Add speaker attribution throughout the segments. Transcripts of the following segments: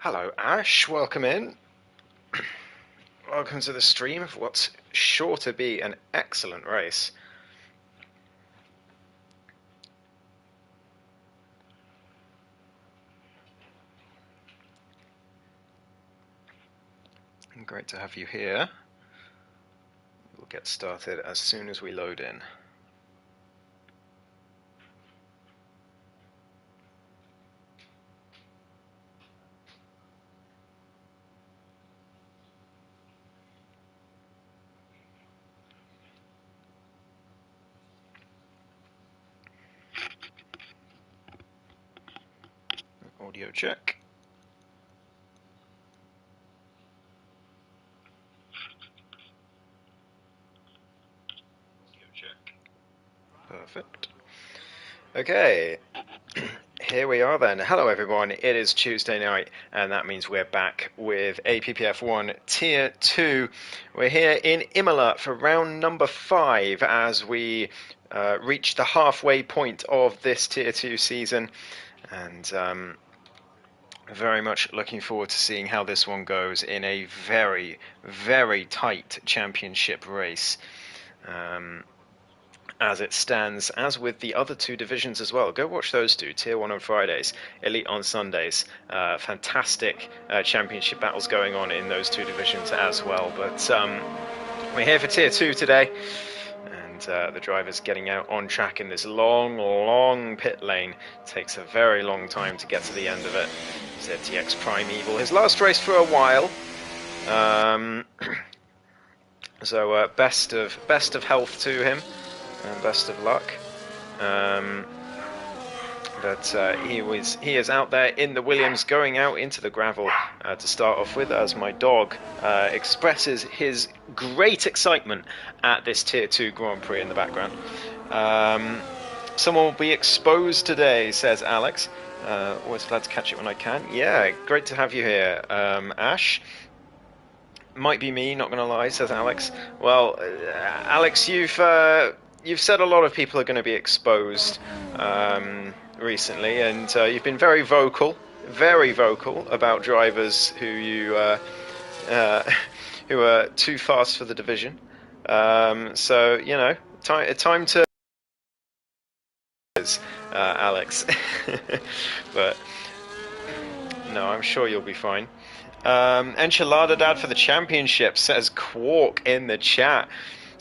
Speaker 1: Hello Ash, welcome in. Welcome to the stream of what's sure to be an excellent race. Great to have you here. We'll get started as soon as we load in. Audio check. Audio check. Perfect. Okay, here we are then. Hello everyone, it is Tuesday night and that means we're back with APPF1 Tier 2. We're here in Imola for round number 5 as we reach the halfway point of this Tier 2 season, and very much looking forward to seeing how this one goes in a very, very tight championship race. As it stands, as with the other two divisions as well. Go watch those two, Tier 1 on Fridays, Elite on Sundays. Fantastic championship battles going on in those two divisions as well. But we're here for Tier 2 today, and the driver's getting out on track in this long pit lane. It takes a very long time to get to the end of it. ZTX Primeval, his last race for a while. So best of health to him. And best of luck. But he is out there in the Williams, going out into the gravel to start off with, as my dog expresses his great excitement at this Tier 2 Grand Prix in the background. Someone will be exposed today, says Alex. Always glad to catch it when I can. Yeah, great to have you here, Ash. Might be me, not going to lie, says Alex. Well, Alex, you've said a lot of people are going to be exposed recently, and you've been very vocal about drivers who are too fast for the division. So you know, time to Alex. But no, I'm sure you'll be fine. Enchilada Dad for the championship, says Quark in the chat.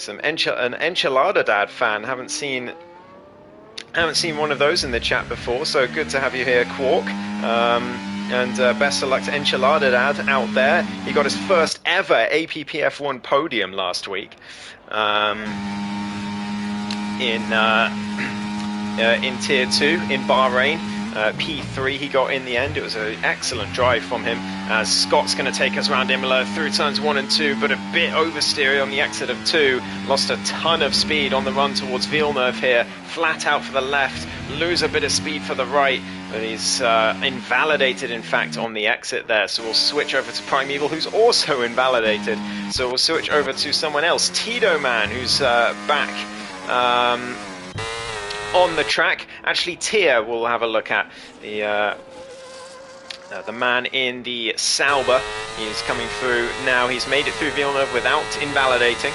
Speaker 1: An Enchilada Dad fan. Haven't seen one of those in the chat before, so good to have you here, Quark. And best of luck to Enchiladad out there. He got his first ever APPF1 podium last week in Tier 2 in Bahrain. P3 he got in the end. It was an excellent drive from him, as Scott's going to take us around Imola through turns 1 and 2, but a bit oversteery on the exit of 2. Lost a ton of speed on the run towards Villeneuve here. Flat out for the left, lose a bit of speed for the right, but he's invalidated, in fact, on the exit there. So we'll switch over to Primeval, who's also invalidated. So we'll switch over to someone else, Tito Man, who's back on the track. Actually, Tia we'll have a look at. The man in the Sauber. He's coming through now. He's made it through Villeneuve without invalidating,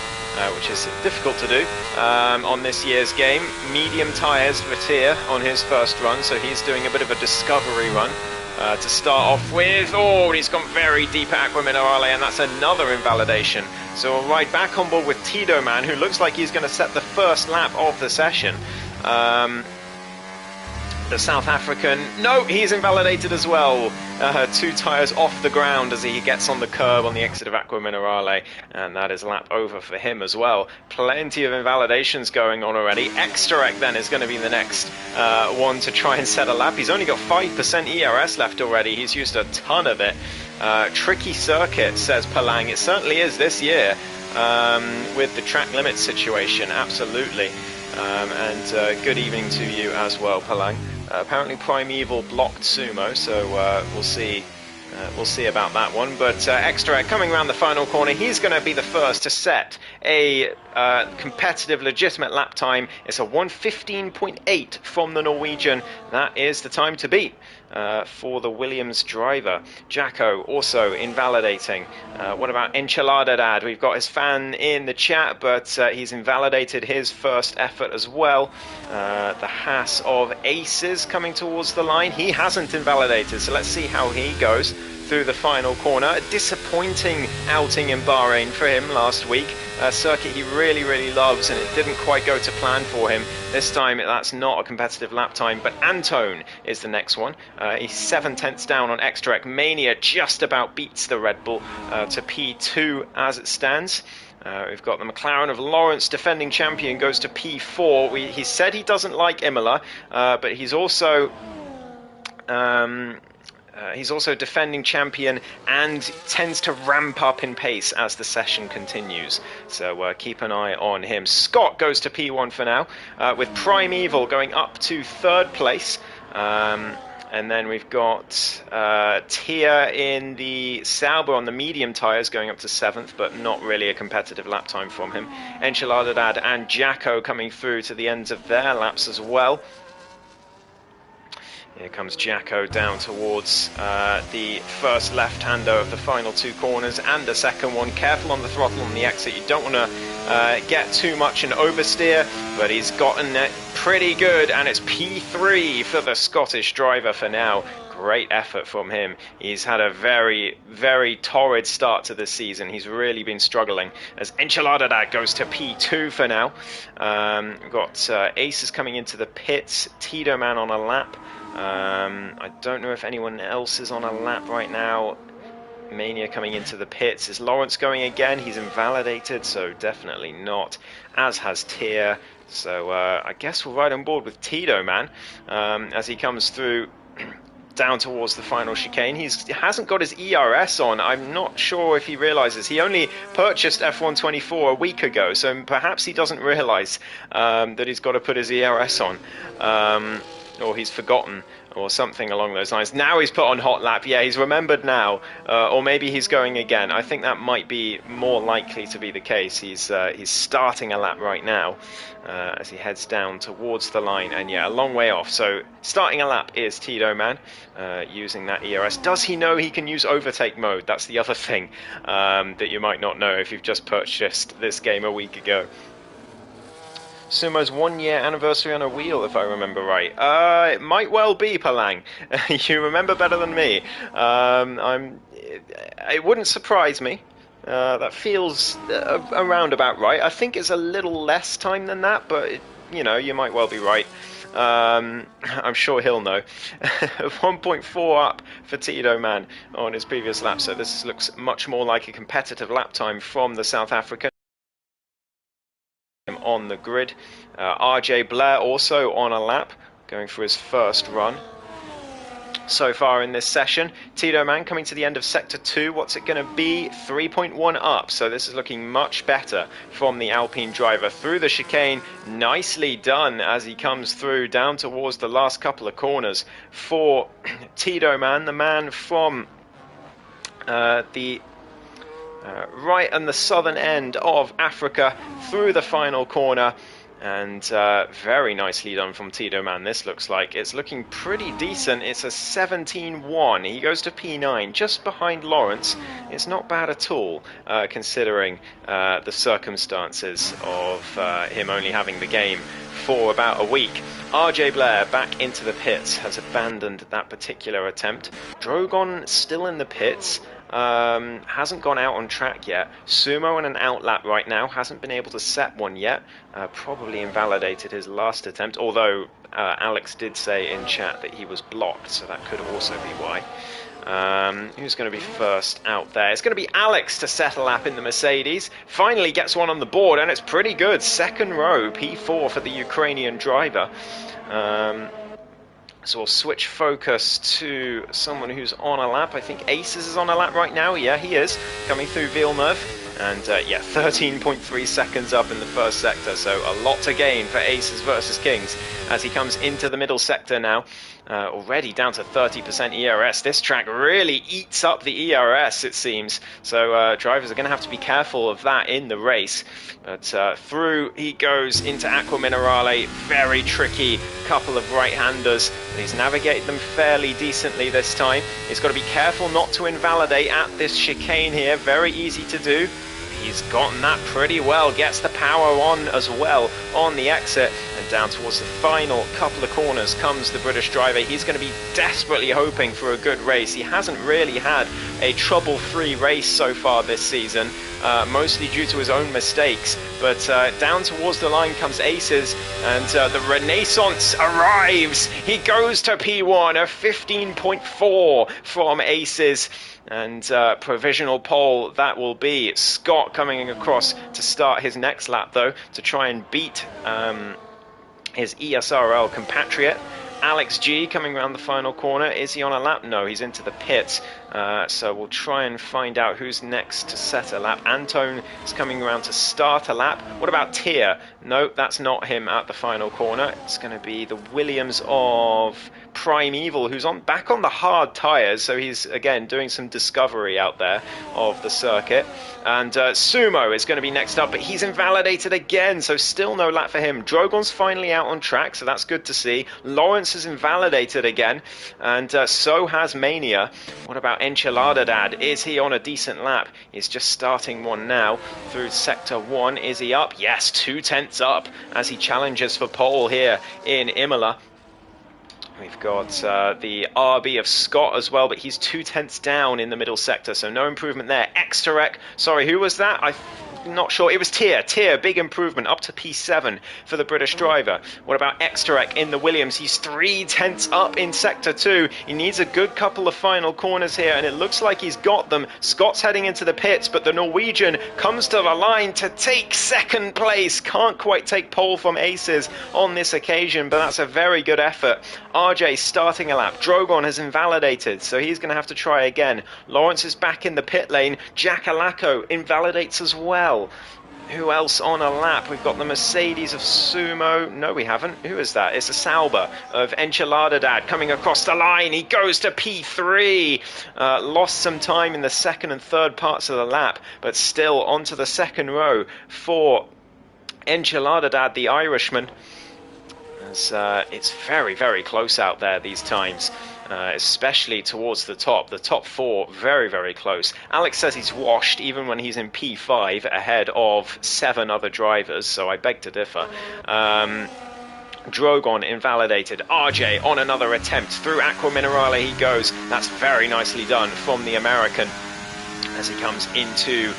Speaker 1: which is difficult to do on this year's game. Medium tyres for Tia on his first run, so he's doing a bit of a discovery run to start off with. Oh, he's gone very deep at Aqua Minerale, and that's another invalidation. So we'll ride back on board with Tito Man, who looks like he's going to set the first lap of the session. The South African, no, he's invalidated as well. 2 tyres off the ground as he gets on the curb on the exit of Aqua Minerale, and that is lap over for him as well. Plenty of invalidations going on already. Extract then is going to be the next one to try and set a lap. He's only got 5% ERS left already. He's used a ton of it. Tricky circuit, says Palang. It certainly is this year with the track limit situation, absolutely. And good evening to you as well, Palang. Apparently Primeval blocked Sumo, so we'll see about that one. But Extra coming around the final corner, he's going to be the first to set a competitive, legitimate lap time. It's a 1:15.8 from the Norwegian. That is the time to beat for the Williams driver. Jacko also invalidating. What about Enchiladad? We've got his fan in the chat, but he's invalidated his first effort as well. The Haas of Aces coming towards the line. He hasn't invalidated, so let's see how he goes through the final corner. A disappointing outing in Bahrain for him last week. A circuit he really, really loves, and it didn't quite go to plan for him. This time that's not a competitive lap time, but Antone is the next one. He's 7/10 down on Extract. Mania just about beats the Red Bull to P2 as it stands. We've got the McLaren of Lawrence, defending champion, goes to P4. He said he doesn't like Imola, but he's also defending champion and tends to ramp up in pace as the session continues. So keep an eye on him. Scott goes to P1 for now, with Primeval going up to 3rd place. And then we've got Tia in the Sauber on the medium tyres going up to 7th, but not really a competitive lap time from him. Enchiladad and Jacko coming through to the ends of their laps as well. Here comes Jacko down towards the first left-hander of the final 2 corners and the second one. Careful on the throttle on the exit. You don't want to get too much and oversteer, but he's gotten it pretty good, and it's P3 for the Scottish driver for now. Great effort from him. He's had a very, very torrid start to this season. He's really been struggling as Enchiladad goes to P2 for now. We've got Aces coming into the pits. Tito Man on a lap. I don't know if anyone else is on a lap right now. Mania coming into the pits. Is Lawrence going again? He's invalidated, so definitely not. As has Tier. So I guess we'll ride on board with Tito Man as he comes through down towards the final chicane. He hasn't got his ERS on. I'm not sure if he realizes. He only purchased F124 a week ago, so perhaps he doesn't realize that he's got to put his ERS on. Or he's forgotten, or something along those lines. Now he's put on hot lap. Yeah, he's remembered now. Or maybe he's going again. I think that might be more likely to be the case. He's starting a lap right now as he heads down towards the line. And yeah, a long way off. So starting a lap is Tito Man using that ERS. Does he know he can use overtake mode? That's the other thing that you might not know if you've just purchased this game a week ago. Sumo's 1-year anniversary on a wheel, if I remember right. It might well be, Palang. You remember better than me. It wouldn't surprise me. That feels around about right. I think it's a little less time than that, but you know, you might well be right. I'm sure he'll know. 1.4 up for Tito Man on his previous lap, so this looks much more like a competitive lap time from the South African on the grid. RJ Blair also on a lap, going for his first run so far in this session. Tito Man coming to the end of Sector 2. What's it going to be? 3.1 up, so this is looking much better from the Alpine driver. Through the chicane, nicely done as he comes through down towards the last couple of corners for Tito Man, the man from the right on the southern end of Africa, through the final corner. And very nicely done from Tito Man, this looks like. It's looking pretty decent. It's a 17.1. He goes to P9, just behind Lawrence. It's not bad at all, considering the circumstances of him only having the game for about a week. RJ Blair back into the pits, has abandoned that particular attempt. Drogon still in the pits. Hasn't gone out on track yet. Sumo in an out lap right now, hasn't been able to set one yet. Probably invalidated his last attempt, although Alex did say in chat that he was blocked, so that could also be why. Who's going to be first out there? It's going to be Alex to set a lap in the Mercedes. Finally gets one on the board, and it's pretty good. Second row, P4 for the Ukrainian driver. So we'll switch focus to someone who's on a lap. I think Aces is on a lap right now. Yeah, he is. Coming through Villeneuve. And yeah, 13.3 seconds up in the first sector. So a lot to gain for Aces versus Kings as he comes into the middle sector now. Already down to 30% ERS. This track really eats up the ERS, it seems. So drivers are going to have to be careful of that in the race. But through he goes into Aqua Minerale. Very tricky couple of right-handers. But he's navigated them fairly decently this time. He's got to be careful not to invalidate at this chicane here. Very easy to do. He's gotten that pretty well, gets the power on as well on the exit, and down towards the final couple of corners comes the British driver. He's going to be desperately hoping for a good race. He hasn't really had a trouble-free race so far this season, mostly due to his own mistakes, but down towards the line comes Aces, and the Renaissance arrives. He goes to P1, a 15.4 from Aces. And provisional pole, that will be Scott coming across to start his next lap, though, to try and beat his ESRL compatriot. Alex G coming around the final corner. Is he on a lap? No, he's into the pits. So we'll try and find out who's next to set a lap. Anton is coming around to start a lap. What about Tier? No, that's not him at the final corner. It's going to be the Williams of Primeval, who's back on the hard tyres. So he's, again, doing some discovery out there of the circuit. And Sumo is going to be next up, but he's invalidated again, so still no lap for him. Drogon's finally out on track, so that's good to see. Lawrence is invalidated again, and so has Mania. What about Enchilada Dad? Is he on a decent lap? He's just starting one now through Sector 1. Is he up? Yes, 2/10 up as he challenges for pole here in Imola. We've got the RB of Scott as well, but he's 2/10 down in the middle sector, so no improvement there. Exterek, sorry, who was that? I'm not sure. It was Tier, big improvement, up to P7 for the British driver. What about Exterek in the Williams? He's 3/10 up in Sector 2. He needs a good couple of final corners here, and it looks like he's got them. Scott's heading into the pits, but the Norwegian comes to the line to take second place. Can't quite take pole from Aces on this occasion, but that's a very good effort. RJ starting a lap. Drogon has invalidated, so he's going to have to try again. Lawrence is back in the pit lane. Jack Alako invalidates as well. Who else on a lap? We've got the Mercedes of Sumo. No, we haven't. Who is that? It's a Sauber of Enchilada Dad coming across the line. He goes to P3. Lost some time in the second and third parts of the lap, but still onto the second row for Enchilada Dad, the Irishman. As it's very, very close out there these times. Especially towards the top. The top four, very, very close. Alex says he's washed even when he's in P5 ahead of 7 other drivers, so I beg to differ. Drogon invalidated. RJ on another attempt. Through Aqua Minerale he goes. That's very nicely done from the American as he comes into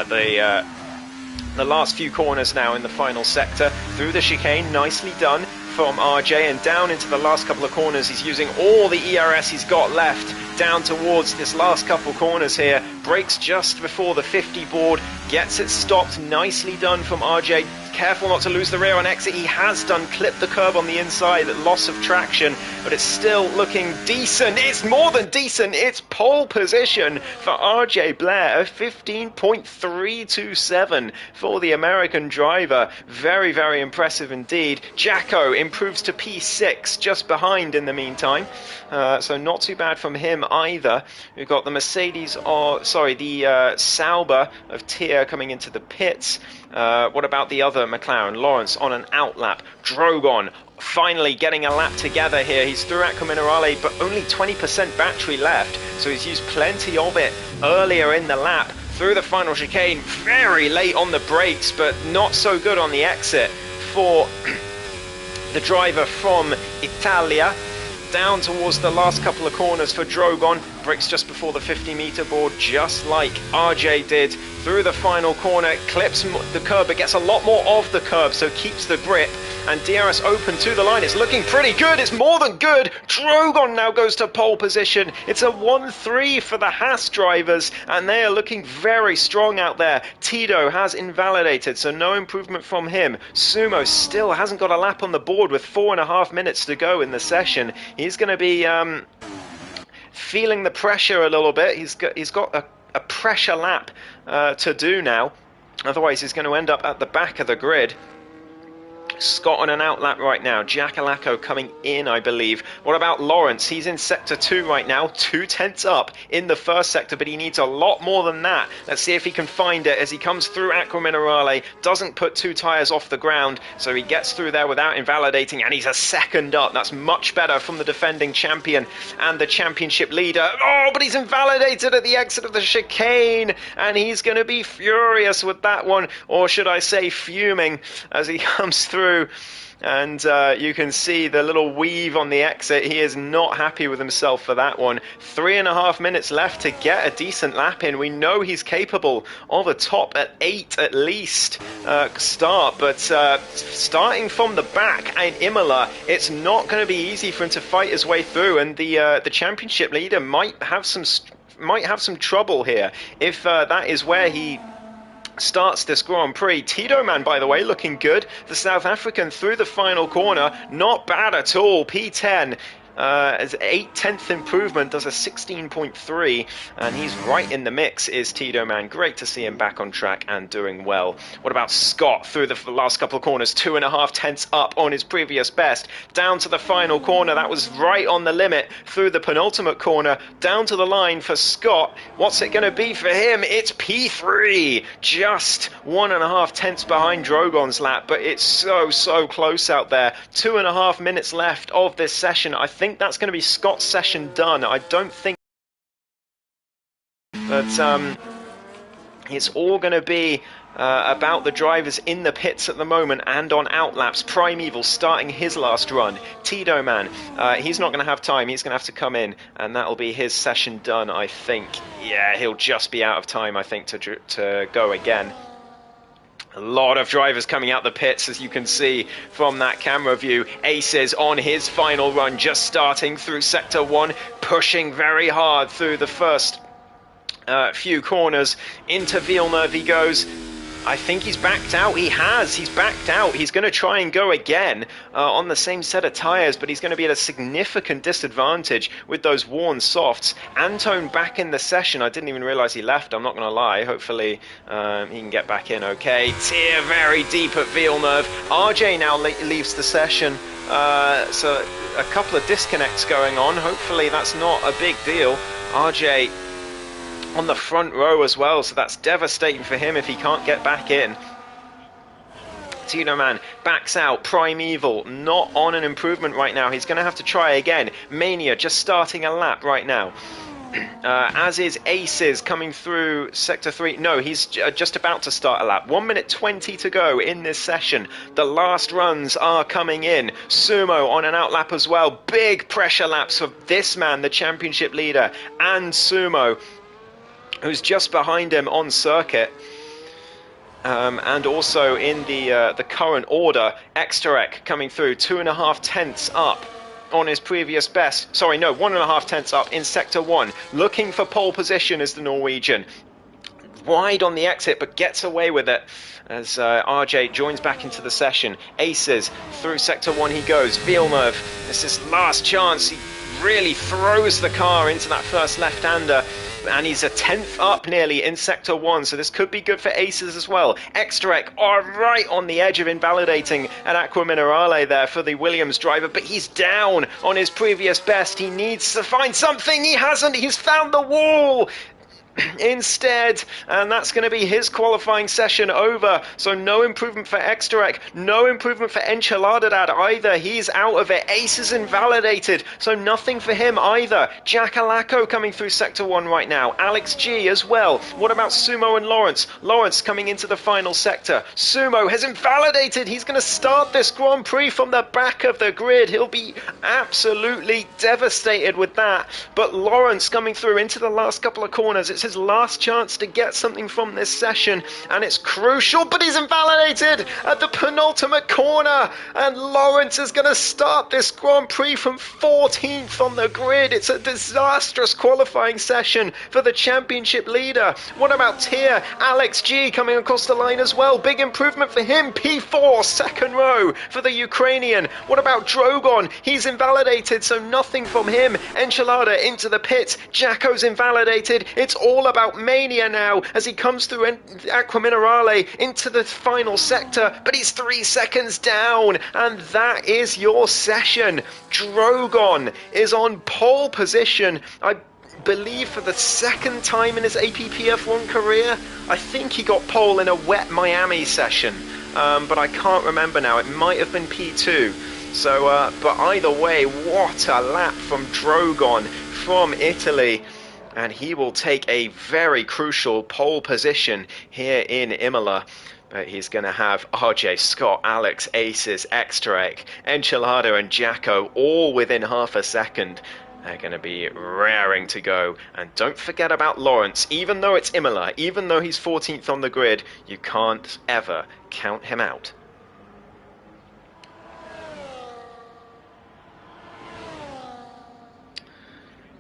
Speaker 1: the last few corners now in the final sector. Through the chicane, nicely done from RJ, and down into the last couple of corners. He's using all the ERS he's got left down towards this last couple corners here. Brakes just before the 50 board, gets it stopped. Nicely done from RJ. Careful not to lose the rear on exit. He has done clip the curb on the inside, loss of traction, but it's still looking decent. It's more than decent. It's pole position for RJ Blair, a 15.327 for the American driver. Very, very impressive indeed. Jacko improves to P6, just behind in the meantime. So not too bad from him either. We've got the the Sauber of Tier coming into the pits. What about the other McLaren? Lawrence on an outlap. Drogon finally getting a lap together here. He's through Acqua Minerale, but only 20% battery left, so he's used plenty of it earlier in the lap. Through the final chicane, very late on the brakes, but not so good on the exit for the driver from Italia. Down towards the last couple of corners for Drogon. Brakes just before the 50-meter board, just like RJ did. Through the final corner, clips the curb, but gets a lot more of the curb, so keeps the grip. And DRS open to the line. It's looking pretty good. It's more than good. Drogon now goes to pole position. It's a 1-3 for the Haas drivers, and they are looking very strong out there. Tito has invalidated, so no improvement from him. Sumo still hasn't got a lap on the board with 4.5 minutes to go in the session. He's going to be feeling the pressure a little bit. He's got a pressure lap to do now. Otherwise, he's going to end up at the back of the grid. Scott on an outlap right now. Jackalacco coming in, I believe. What about Lawrence? He's in sector 2 right now, 2/10 up in the first sector, but he needs a lot more than that. Let's see if he can find it as he comes through Acqua Minerale. Doesn't put 2 tyres off the ground, so he gets through there without invalidating, and he's a second up. That's much better from the defending champion and the championship leader. Oh, but he's invalidated at the exit of the chicane, and he's going to be furious with that one, or should I say fuming, as he comes through. And you can see the little weave on the exit. He is not happy with himself for that one. 3.5 minutes left to get a decent lap in. We know he's capable of a top at 8 at least start, but starting from the back in Imola, it's not going to be easy for him to fight his way through, and the championship leader might have some trouble here if that is where he starts this Grand Prix. Tito Man, by the way, looking good. The South African through the final corner, not bad at all. P10 as 8/10th improvement, does a 16.3, and he's right in the mix, is Tito Man. Great to see him back on track and doing well. What about Scott through the last couple of corners? 2.5 up on his previous best. Down to the final corner, that was right on the limit. Through the penultimate corner, down to the line for Scott. What's it going to be for him? It's P3, just 1.5 behind Drogon's lap, but it's so close out there. 2.5 minutes left of this session. I think that's going to be Scott's session done. I don't think, but it's all going to be about the drivers in the pits at the moment and on outlaps. Primeval starting his last run. Tito Man, he's not going to have time. He's going to have to come in, and that'll be his session done, I think. Yeah, he'll just be out of time, I think, to go again. A lot of drivers coming out the pits, as you can see from that camera view. Aces on his final run, just starting through Sector 1, pushing very hard through the first few corners. Into Villeneuve he goes. I think he's backed out. He's backed out. He's going to try and go again on the same set of tyres, but he's going to be at a significant disadvantage with those worn softs. Antone back in the session. I didn't even realise he left, I'm not going to lie. Hopefully he can get back in okay. Tier very deep at Villeneuve. RJ now leaves the session. So a couple of disconnects going on. Hopefully that's not a big deal. RJ on the front row as well, so that's devastating for him if he can't get back in. Tito Man backs out. Primeval not on an improvement right now. He's going to have to try again. Mania just starting a lap right now. As is Aces coming through Sector 3. No, he's just about to start a lap. 1 minute 20 to go in this session. The last runs are coming in. Sumo on an outlap as well. Big pressure laps for this man, the championship leader, and Sumo, who's just behind him on circuit. And also in the current order, Exterek coming through 2.5 tenths up on his previous best. Sorry, no, 1.5 tenths up in Sector 1. Looking for pole position is the Norwegian. Wide on the exit, but gets away with it as RJ joins back into the session. Aces through Sector 1 he goes. Villeneuve, this is his last chance. He really throws the car into that first left-hander, and he's a tenth up nearly in Sector 1, so this could be good for Aces as well. Exterek are right on the edge of invalidating an Aqua Minerale there for the Williams driver, but he's down on his previous best. He needs to find something. He hasn't. He's found the wall instead, and that's going to be his qualifying session over. So no improvement for Exterek, no improvement for Enchiladad either. He's out of it. Ace is invalidated, so nothing for him either. Jack Alaco coming through Sector 1 right now. Alex G as well. What about Sumo and Lawrence? Lawrence coming into the final sector. Sumo has invalidated. He's going to start this Grand Prix from the back of the grid. He'll be absolutely devastated with that. But Lawrence coming through into the last couple of corners. It's his last chance to get something from this session, and it's crucial, but he's invalidated at the penultimate corner, and Lawrence is going to start this Grand Prix from 14th on the grid. It's a disastrous qualifying session for the championship leader. What about Tier? Alex G coming across the line as well. Big improvement for him. P4, second row for the Ukrainian. What about Drogon? He's invalidated, so nothing from him. Enchilada into the pits. Jacko's invalidated. It's all about Mania now as he comes through Aqua Minerale into the final sector, but he's 3 seconds down, and that is your session. Drogon is on pole position, I believe for the second time in his APPF1 career. I think he got pole in a wet Miami session, but I can't remember now. It might have been P2. So, but either way, what a lap from Drogon from Italy. And he will take a very crucial pole position here in Imola. But he's going to have RJ, Scott, Alex, Aces, Exterek, Enchilada and Jacko all within half a second. They're going to be raring to go. And don't forget about Lawrence. Even though it's Imola, even though he's 14th on the grid, you can't ever count him out.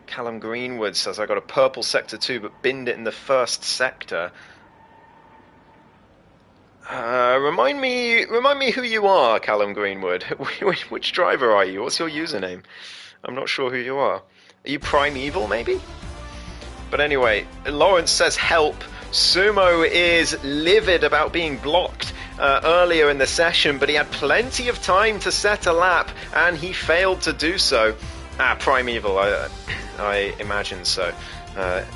Speaker 1: Callum Greenwood says, I got a purple sector 2 but binned it in the first sector. Remind me who you are, Callum Greenwood. Which driver are you? What's your username? I'm not sure who you are. Are you Primeval, maybe? But anyway, Lawrence says help. Sumo is livid about being blocked earlier in the session, but he had plenty of time to set a lap, and he failed to do so. Primeval, I imagine so.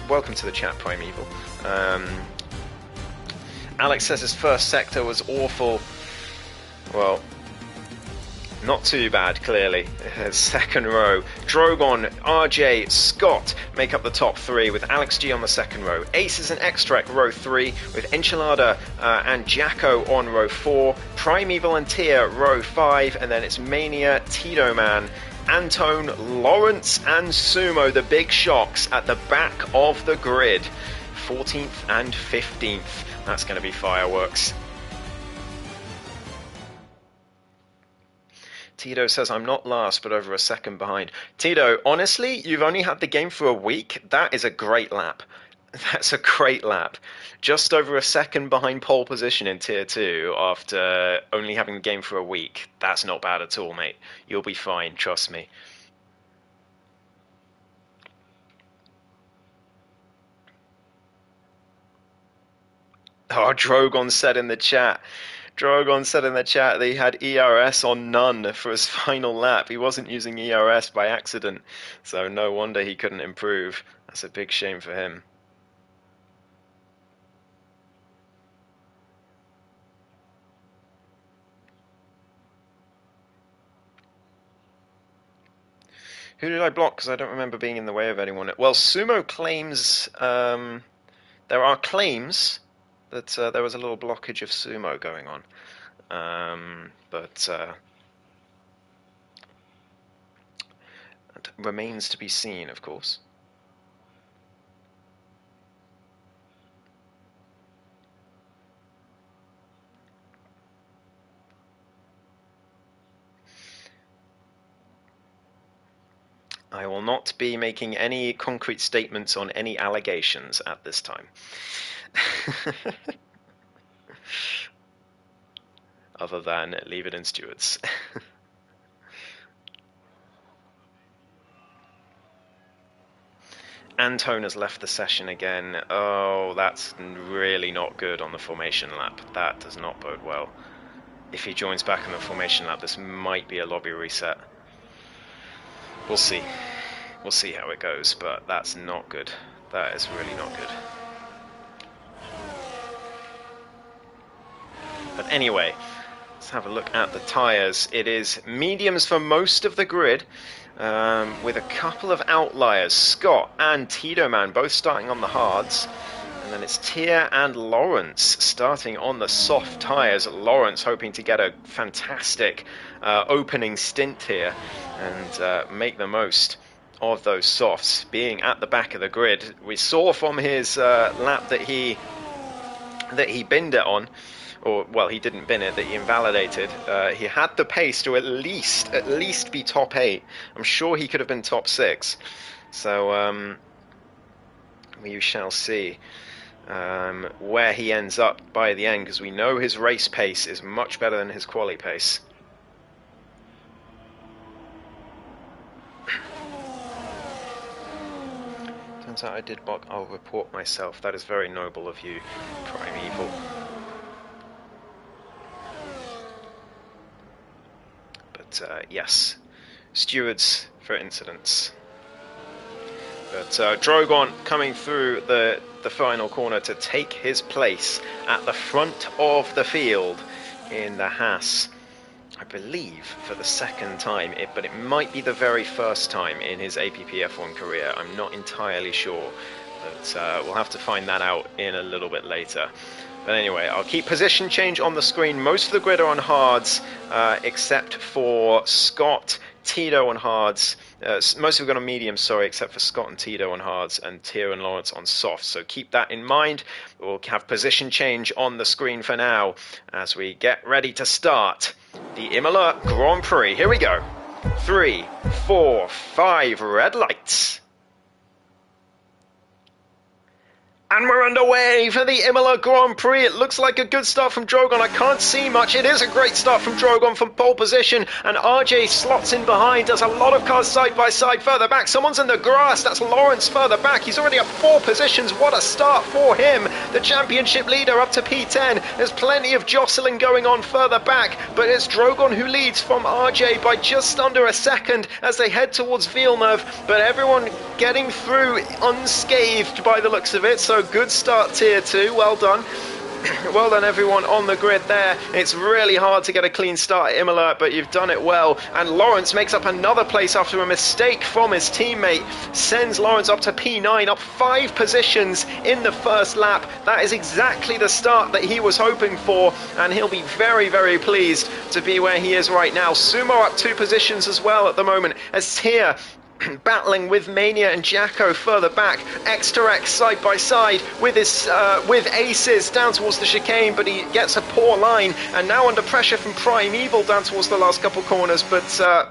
Speaker 1: Welcome to the chat, Primeval. Alex says his first sector was awful. Well, not too bad, clearly. Second row. Drogon, RJ, Scott make up the top 3 with Alex G on the second row. Aces and Exterek row 3 with Enchilada and Jacko on row 4. Primeval and Tier row 5, and then it's Mania, Tito Man, Antone, Lawrence and Sumo, the big shocks at the back of the grid. 14th and 15th. That's going to be fireworks. Tito says, I'm not last, but over a second behind. Tito, honestly, you've only had the game for a week. That is a great lap. That's a great lap. Just over a second behind pole position in Tier 2 after only having the game for a week. That's not bad at all, mate. You'll be fine, trust me. Oh, Drogon said in the chat that he had ERS on none for his final lap. He wasn't using ERS by accident, so no wonder he couldn't improve. That's a big shame for him. Who did I block? Because I don't remember being in the way of anyone. Well, Sumo claims... there are claims that there was a little blockage of Sumo going on. But it remains to be seen, of course. I will not be making any concrete statements on any allegations at this time. Other than leave it in stewards. Antone has left the session again. Oh, that's really not good on the formation lap. That does not bode well. If he joins back on the formation lap, this might be a lobby reset. We'll see. We'll see how it goes, but that's not good. That is really not good. But anyway, let's have a look at the tyres. It is mediums for most of the grid, with a couple of outliers. Scott and Tito Man both starting on the hards. And then it's Tia and Lawrence starting on the soft tyres. Lawrence hoping to get a fantastic opening stint here and make the most of those softs being at the back of the grid. We saw from his lap that he binned it on, or well, he didn't bin it, that he invalidated. He had the pace to at least be top 8. I'm sure he could have been top 6. So we shall see where he ends up by the end, because we know his race pace is much better than his quali pace. Turns out I did bog. I'll report myself. That is very noble of you, Primeval. But yes, stewards for incidents. But Drogon coming through the final corner to take his place at the front of the field in the Haas, I believe for the second time, but it might be the very first time in his APPF1 career. I'm not entirely sure, but we'll have to find that out in a little bit later. But anyway, I'll keep position change on the screen. Most of the grid are on hards, except for Scott, Tito on hards. Most of them on medium, sorry, except for Scott and Tito on hards, and Tia and Lawrence on soft. So keep that in mind. We'll have position change on the screen for now as we get ready to start the Imola Grand Prix. Here we go. 3, 4, 5, red lights. And we're underway for the Imola Grand Prix. It looks like a good start from Drogon. I can't see much. It is a great start from Drogon from pole position. And RJ slots in behind. Does a lot of cars side by side further back. Someone's in the grass. That's Lawrence further back. He's already up 4 positions. What a start for him. The championship leader up to P10. There's plenty of jostling going on further back. But it's Drogon who leads from RJ by just under a second as they head towards Villeneuve. But everyone getting through unscathed by the looks of it. So good start tier 2, well done. Well done everyone on the grid there. It's really hard to get a clean start at Imola, but you've done it well. And Lawrence makes up another place after a mistake from his teammate. Sends Lawrence up to P9, up 5 positions in the first lap. That is exactly the start that he was hoping for, and he'll be very, very pleased to be where he is right now. Sumo up 2 positions as well at the moment, as Tia battling with Mania and Jacko further back. X side by side with his with Aces down towards the chicane, but he gets a poor line, and now under pressure from Primeval down towards the last couple corners, but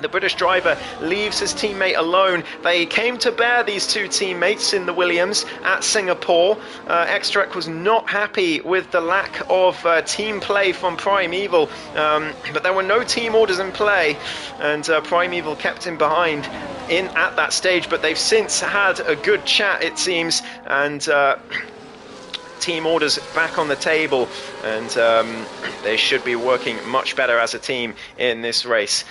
Speaker 1: the British driver leaves his teammate alone. They came to bear, these 2 teammates in the Williams at Singapore. X-Trek was not happy with the lack of team play from Primeval, but there were no team orders in play, and Primeval kept him behind at that stage, but they've since had a good chat, it seems, and team orders back on the table, and they should be working much better as a team in this race,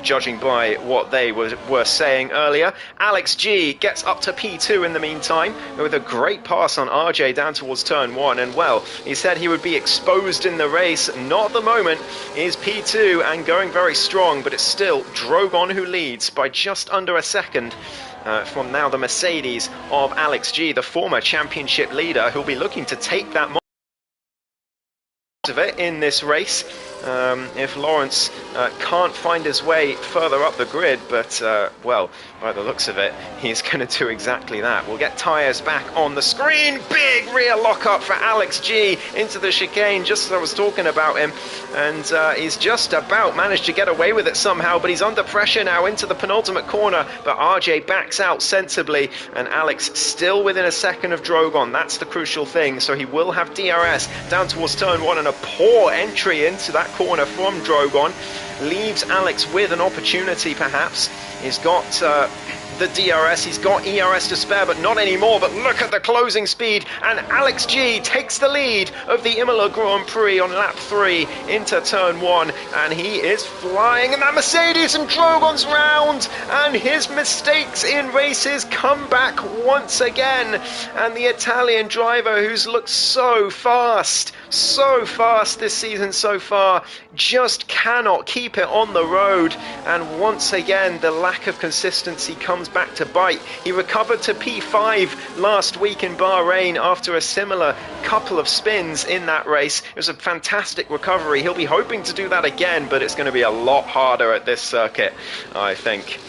Speaker 1: judging by what they were saying earlier. Alex G gets up to P2 in the meantime with a great pass on RJ down towards turn 1, and well, he said he would be exposed in the race. Not at the moment. He's P2 and going very strong, but it's still Drogon who leads by just under a second. From now the Mercedes of Alex G, the former championship leader, who'll be looking to take that of it in this race. if Lawrence can't find his way further up the grid, but well, by the looks of it, he's going to do exactly that. We'll get tyres back on the screen. Big rear lockup for Alex G into the chicane, just as I was talking about him, and he's just about managed to get away with it somehow, but he's under pressure now into the penultimate corner, but RJ backs out sensibly, and Alex still within a second of Drogon. That's the crucial thing, so he will have DRS down towards turn 1, and a poor entry into that corner from Drogon leaves Alex with an opportunity perhaps. He's got the DRS, he's got ERS to spare, but not anymore. But look at the closing speed, and Alex G takes the lead of the Imola Grand Prix on lap 3 into turn 1, and he is flying, and that Mercedes and Drogon's round, and his mistakes in races come back once again, and the Italian driver, who's looked so fast this season so far, just cannot keep it on the road, and once again the lack of consistency comes back to bite. He recovered to P5 last week in Bahrain after a similar couple of spins in that race. It was a fantastic recovery. He'll be hoping to do that again, but it's going to be a lot harder at this circuit, I think.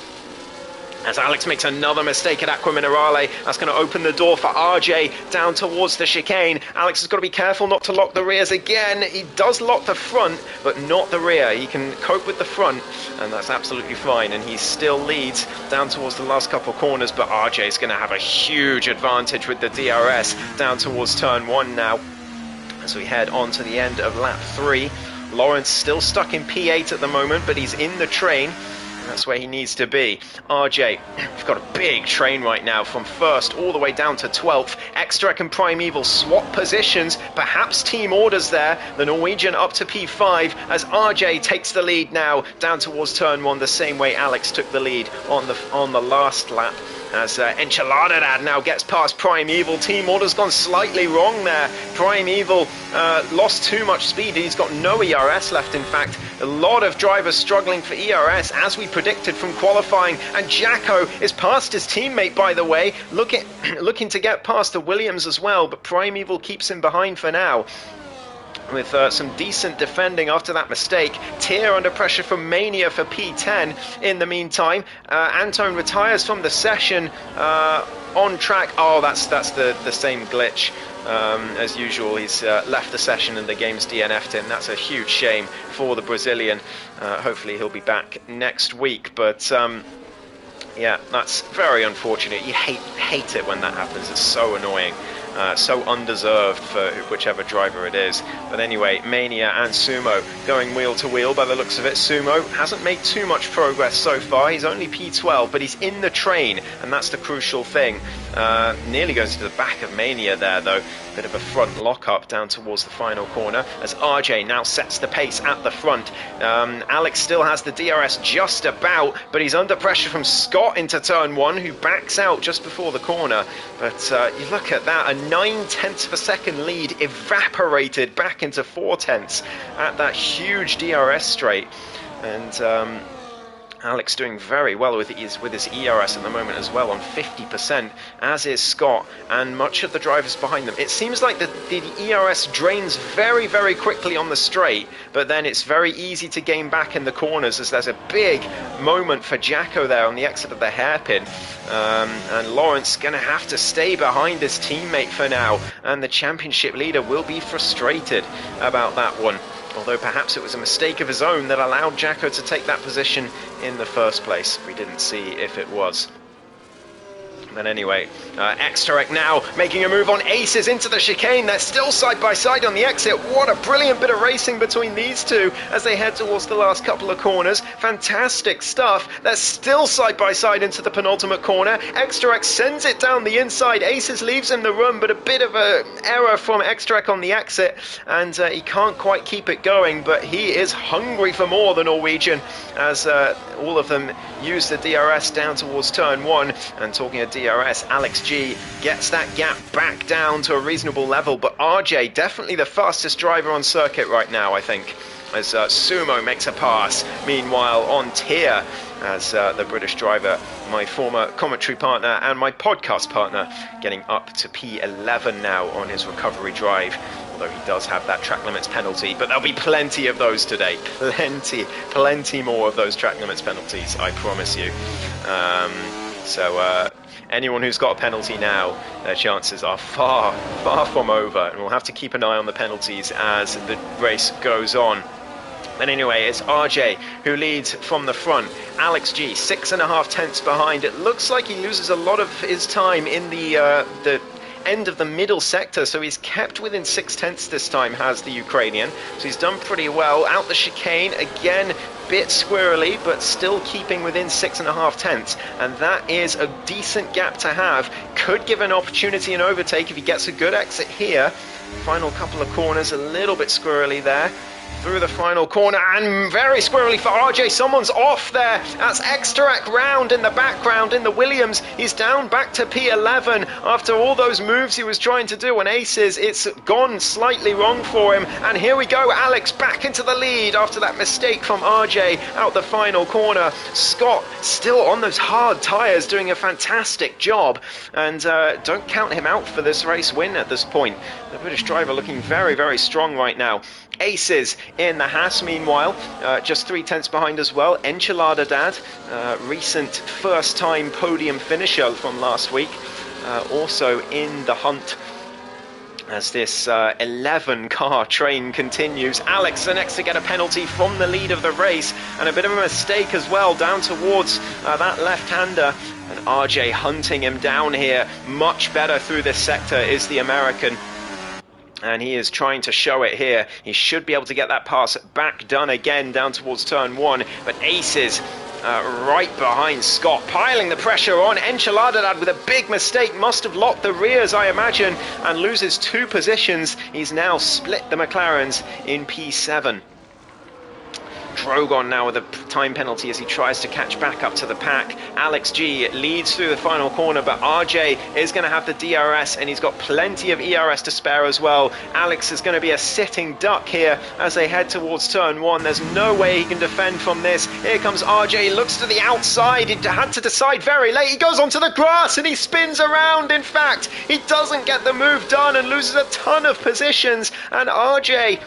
Speaker 1: As Alex makes another mistake at Aqua Minerale, that's going to open the door for RJ down towards the chicane. Alex has got to be careful not to lock the rears again. He does lock the front, but not the rear. He can cope with the front, and that's absolutely fine. And he still leads down towards the last couple of corners, but RJ is going to have a huge advantage with the DRS down towards turn 1 now. As we head on to the end of lap 3. Lawrence still stuck in P8 at the moment, but he's in the train. That's where he needs to be. RJ, we've got a big train right now from 1st all the way down to 12th. Extrac and Primeval swap positions, perhaps team orders there. The Norwegian up to P5 as RJ takes the lead now down towards turn 1, the same way Alex took the lead on the last lap. As Enchiladad now gets past Primeval. Team order's gone slightly wrong there. Primeval lost too much speed. He's got no ERS left, in fact. A lot of drivers struggling for ERS, as we predicted from qualifying. And Jacko is past his teammate, by the way, looking to get past the Williams as well, but Primeval keeps him behind for now. With some decent defending after that mistake. Tier under pressure from Mania for P10 in the meantime. Anton retires from the session on track. Oh, that's the same glitch. As usual, he's left the session and the game's DNF'd him. That's a huge shame for the Brazilian. Hopefully he'll be back next week, but yeah, that's very unfortunate. You hate it when that happens. It's so annoying. So undeserved for whichever driver it is. But anyway, Mania and Sumo going wheel to wheel by the looks of it. Sumo hasn't made too much progress so far. He's only P12, but he's in the train, and that's the crucial thing. Nearly goes to the back of Mania there, though. Bit of a front lock-up down towards the final corner as RJ now sets the pace at the front. Alex still has the DRS just about, but he's under pressure from Scott into turn 1, who backs out just before the corner. But you look at that, a 9/10 of a second lead evaporated back into 4/10 at that huge DRS straight. And Alex doing very well with his ERS at the moment as well, on 50%, as is Scott and much of the drivers behind them. It seems like the ERS drains very, very quickly on the straight, but then it's very easy to gain back in the corners, as there's a big moment for Jacko there on the exit of the hairpin. And Lawrence going to have to stay behind his teammate for now, and the championship leader will be frustrated about that one. Although perhaps it was a mistake of his own that allowed Jacko to take that position in the first place. We didn't see if it was. But anyway, Xterek now making a move on Aces into the chicane. They're still side by side on the exit. What a brilliant bit of racing between these two as they head towards the last couple of corners. Fantastic stuff. They're still side by side into the penultimate corner. Xterek sends it down the inside. Aces leaves in the room, but a bit of an error from Xterek on the exit, and he can't quite keep it going, but he is hungry for more, the Norwegian, as all of them use the DRS down towards turn 1. And talking of DRS, Alex G gets that gap back down to a reasonable level, but RJ definitely the fastest driver on circuit right now, I think, as Sumo makes a pass. Meanwhile, on tier, as the British driver, my former commentary partner and my podcast partner, getting up to P11 now on his recovery drive. although he does have that track limits penalty, but there'll be plenty of those today. Plenty more of those track limits penalties, I promise you. Anyone who's got a penalty now, their chances are far from over, and we'll have to keep an eye on the penalties as the race goes on. But anyway, it's RJ who leads from the front. Alex G, 6.5 tenths behind. It looks like he loses a lot of his time in the end of the middle sector, so he's kept within 6 tenths this time, has the Ukrainian. So he's done pretty well. Out the chicane, again, bit squirrely, but still keeping within 6.5 tenths. And that is a decent gap to have. Could give an opportunity and overtake if he gets a good exit here. Final couple of corners, a little bit squirrely there. Through the final corner, and very squirrely for RJ. Someone's off there. That's Extrac round in the background in the Williams. He's down back to P11 after all those moves he was trying to do on aces. It's gone slightly wrong for him, and here we go. Alex back into the lead after that mistake from RJ out the final corner. Scott still on those hard tyres, doing a fantastic job, and don't count him out for this race win at this point. The British driver looking very strong right now. Aces in the Haas, meanwhile, just 3 tenths behind as well. Enchilada Dad, recent first-time podium finisher from last week, also in the hunt as this 11-car train continues. Alex the next to get a penalty from the lead of the race, and a bit of a mistake as well down towards that left-hander. And RJ hunting him down here. Much better through this sector is the American. And he is trying to show it here. He should be able to get that pass back done again down towards turn 1. But Aces right behind Scott, piling the pressure on. Enchilada with a big mistake, must have locked the rears, I imagine, and loses 2 positions. He's now split the McLarens in P7. Drogon now with a time penalty as he tries to catch back up to the pack. Alex G leads through the final corner, but RJ is going to have the DRS, and he's got plenty of ERS to spare as well. Alex is going to be a sitting duck here as they head towards turn 1. There's no way he can defend from this. Here comes RJ, he looks to the outside. He had to decide very late. He goes onto the grass and he spins around. In fact, he doesn't get the move done and loses a ton of positions. And RJ,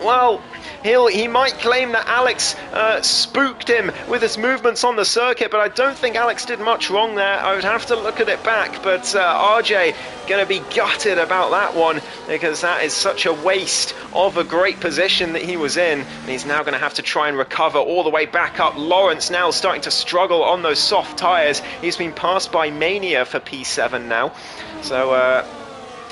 Speaker 1: well, he might claim that Alex spooked him with his movements on the circuit, but I don't think Alex did much wrong there. I would have to look at it back, but RJ going to be gutted about that one, because that is such a waste of a great position that he was in, and he's now going to have to try and recover all the way back up. Lawrence now starting to struggle on those soft tyres. He's been passed by Mania for P7 now, so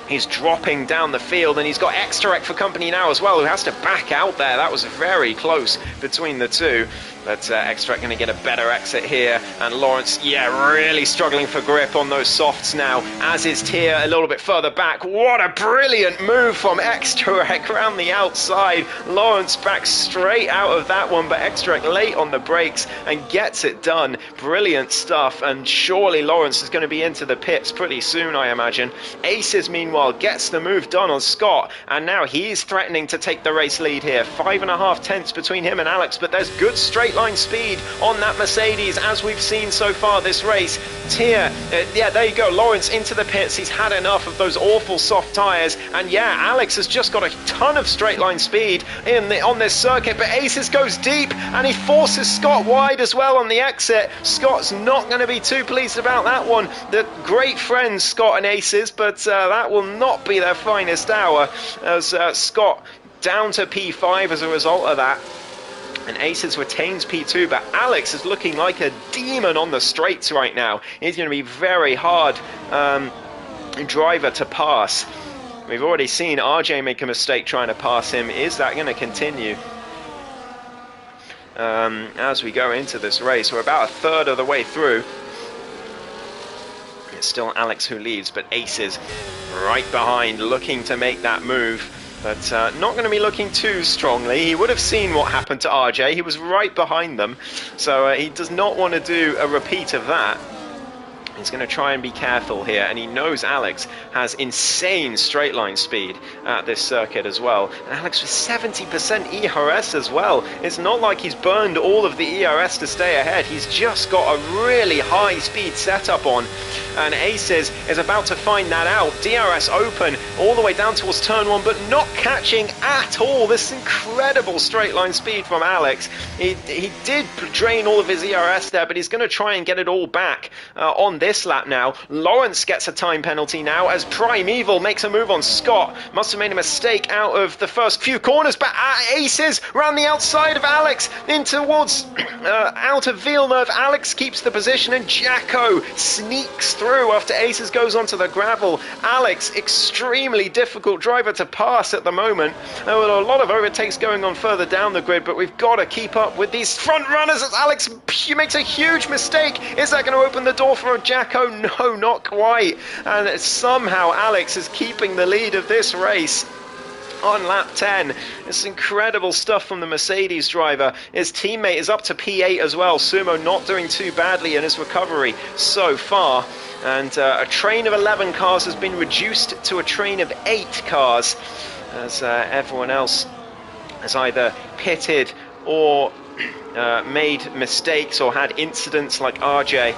Speaker 1: he's dropping down the field, and he's got Extrac for company now as well, who has to back out there. That was very close between the two. But Extrac going to get a better exit here. And Lawrence, yeah, really struggling for grip on those softs now, as is Tier a little bit further back. What a brilliant move from Extrac around the outside. Lawrence back straight out of that one, but Extrac late on the brakes and gets it done. Brilliant stuff, and surely Lawrence is going to be into the pits pretty soon, I imagine. Aces, meanwhile, gets the move done on Scott, and now he's threatening to take the race lead here. 5.5 tenths between him and Alex, but there's good straight line speed on that Mercedes, as we've seen so far this race. Tier, yeah, there you go, Lawrence into the pits. He's had enough of those awful soft tyres, and yeah, Alex has just got a ton of straight line speed on this circuit, but Aces goes deep, and he forces Scott wide as well on the exit. Scott's not going to be too pleased about that one. The great friends, Scott and Aces, but that will not be their finest hour, as Scott down to P5 as a result of that. And Aces retains P2, but Alex is looking like a demon on the straights right now. He's going to be very hard driver to pass. We've already seen RJ make a mistake trying to pass him. Is that going to continue? As we go into this race, we're about a third of the way through. It's still Alex who leads, but Aces right behind, looking to make that move. But not going to be looking too strongly. He would have seen what happened to RJ. He was right behind them. So he does not want to do a repeat of that. He's going to try and be careful here, and he knows Alex has insane straight line speed at this circuit as well. And Alex with 70% ERS as well. It's not like he's burned all of the ERS to stay ahead. He's just got a really high speed setup on, and Aces is about to find that out. DRS open all the way down towards turn 1, but not catching at all. This incredible straight line speed from Alex. He did drain all of his ERS there, but he's going to try and get it all back on this lap now. Lawrence gets a time penalty now as Primeval makes a move on Scott. Must have made a mistake out of the first few corners, but Aces round the outside of Alex in towards out of Villeneuve. Alex keeps the position and Jacko sneaks through after Aces goes onto the gravel. Alex, extremely difficult driver to pass at the moment. There were a lot of overtakes going on further down the grid, but we've got to keep up with these front runners as Alex makes a huge mistake. Is that going to open the door for Jacko? No, not quite. And somehow Alex is keeping the lead of this race on lap 10. It's incredible stuff from the Mercedes driver. His teammate is up to P8 as well. Sumo not doing too badly in his recovery so far. And a train of 11 cars has been reduced to a train of 8 cars as everyone else has either pitted or made mistakes or had incidents like RJ.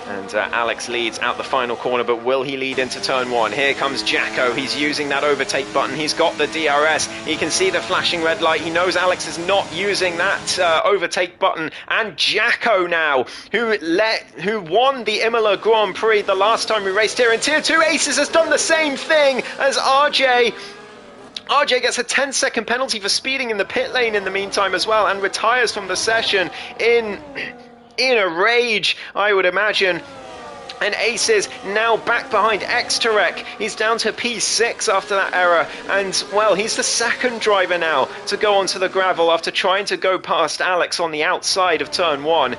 Speaker 1: And Alex leads out the final corner, but will he lead into turn 1? Here comes Jacko. He's using that overtake button. He's got the DRS. He can see the flashing red light. He knows Alex is not using that overtake button. And Jacko now, who won the Imola Grand Prix the last time we raced here in Tier 2 Aces, has done the same thing as RJ. RJ gets a 10-second penalty for speeding in the pit lane in the meantime as well, and retires from the session in a rage, I would imagine. And Aces now back behind Exterek. He's down to P6 after that error. And, well, he's the second driver now to go onto the gravel after trying to go past Alex on the outside of turn 1.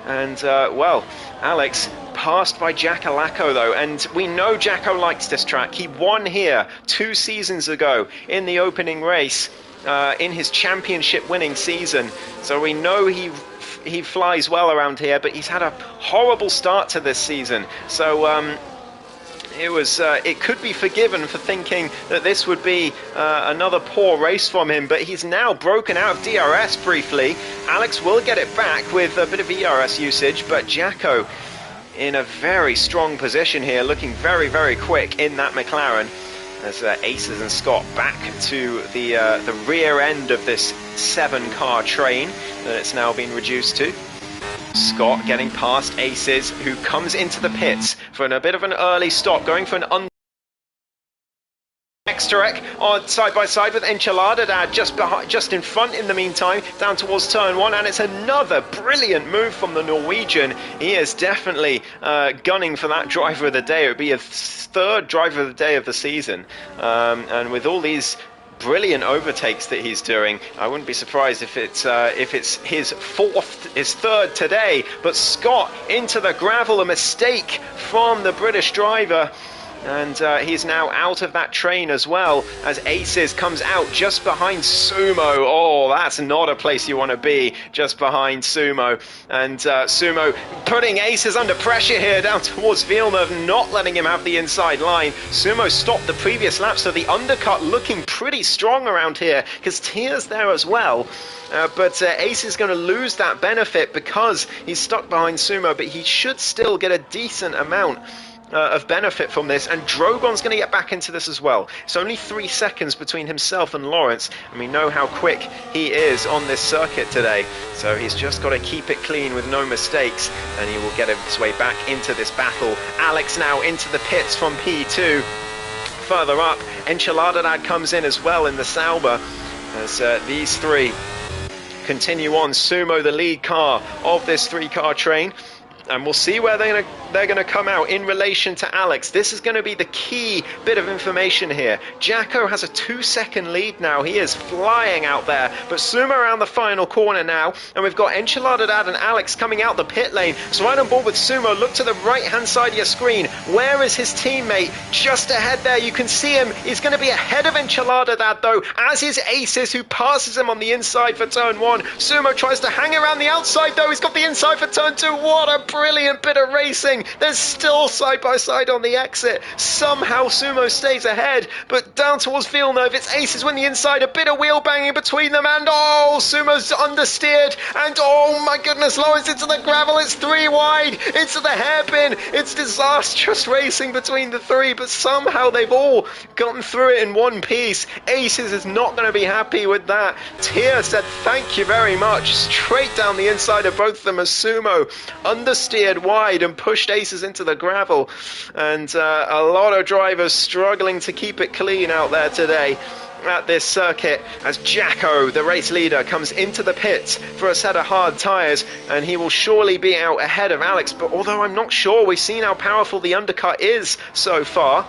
Speaker 1: And, well, Alex passed by Jackalacco though, and we know Jacko likes this track. He won here 2 seasons ago in the opening race in his championship winning season. So we know he flies well around here, but he's had a horrible start to this season. So it could be forgiven for thinking that this would be another poor race from him, but he's now broken out of DRS briefly. Alex will get it back with a bit of ERS usage, but Jacko in a very strong position here, looking very, very quick in that McLaren. As Aces and Scott back to the rear end of this 7-car train that it's now been reduced to. Scott getting past Aces, who comes into the pits for a bit of an early stop, going for an Exterek on side by side with Enchilada Dad just in front in the meantime, down towards turn 1, and it's another brilliant move from the Norwegian. He is definitely gunning for that driver of the day. It would be a 3rd driver of the day of the season, and with all these brilliant overtakes that he's doing, I wouldn't be surprised if it's his 3rd today. But Scott into the gravel, a mistake from the British driver. And he's now out of that train as well, as Aces comes out just behind Sumo. Oh, that's not a place you want to be, just behind Sumo. And Sumo putting Aces under pressure here down towards Villeneuve, not letting him have the inside line. Sumo stopped the previous lap, so the undercut looking pretty strong around here, because Tier's there as well. But Ace is going to lose that benefit because he's stuck behind Sumo, but he should still get a decent amount of benefit from this, and Drogon's going to get back into this as well. It's only 3 seconds between himself and Lawrence, and we know how quick he is on this circuit today, so he's just got to keep it clean with no mistakes, and he will get his way back into this battle. Alex now into the pits from P2. Further up, Enchiladad comes in as well in the Sauber, as these 3 continue on. Sumo, the lead car of this 3-car train, and we'll see where they're going to come out in relation to Alex. This is going to be the key bit of information here. Jacko has a 2-second lead now. He is flying out there. But Sumo around the final corner now. And we've got Enchiladad and Alex coming out the pit lane. So right on board with Sumo. Look to the right-hand side of your screen. Where is his teammate? Just ahead there. You can see him. He's going to be ahead of Enchiladad, though, as is Aces, who passes him on the inside for turn 1. Sumo tries to hang around the outside, though. He's got the inside for turn 2. What a brilliant bit of racing going. They're still side by side on the exit. Somehow Sumo stays ahead, but down towards Villeneuve, it's Aces win the inside, a bit of wheel banging between them, and oh, Sumo's understeered, and oh my goodness, Lawrence into the gravel, it's 3 wide, into the hairpin. It's disastrous racing between the three, but somehow they've all gotten through it in one piece. Aces is not going to be happy with that. Tia said thank you very much, straight down the inside of both of them as Sumo understeered wide and pushed Aces into the gravel, and a lot of drivers struggling to keep it clean out there today at this circuit as Jacko, the race leader, comes into the pits for a set of hard tyres, and he will surely be out ahead of Alex, but although I'm not sure, we've seen how powerful the undercut is so far.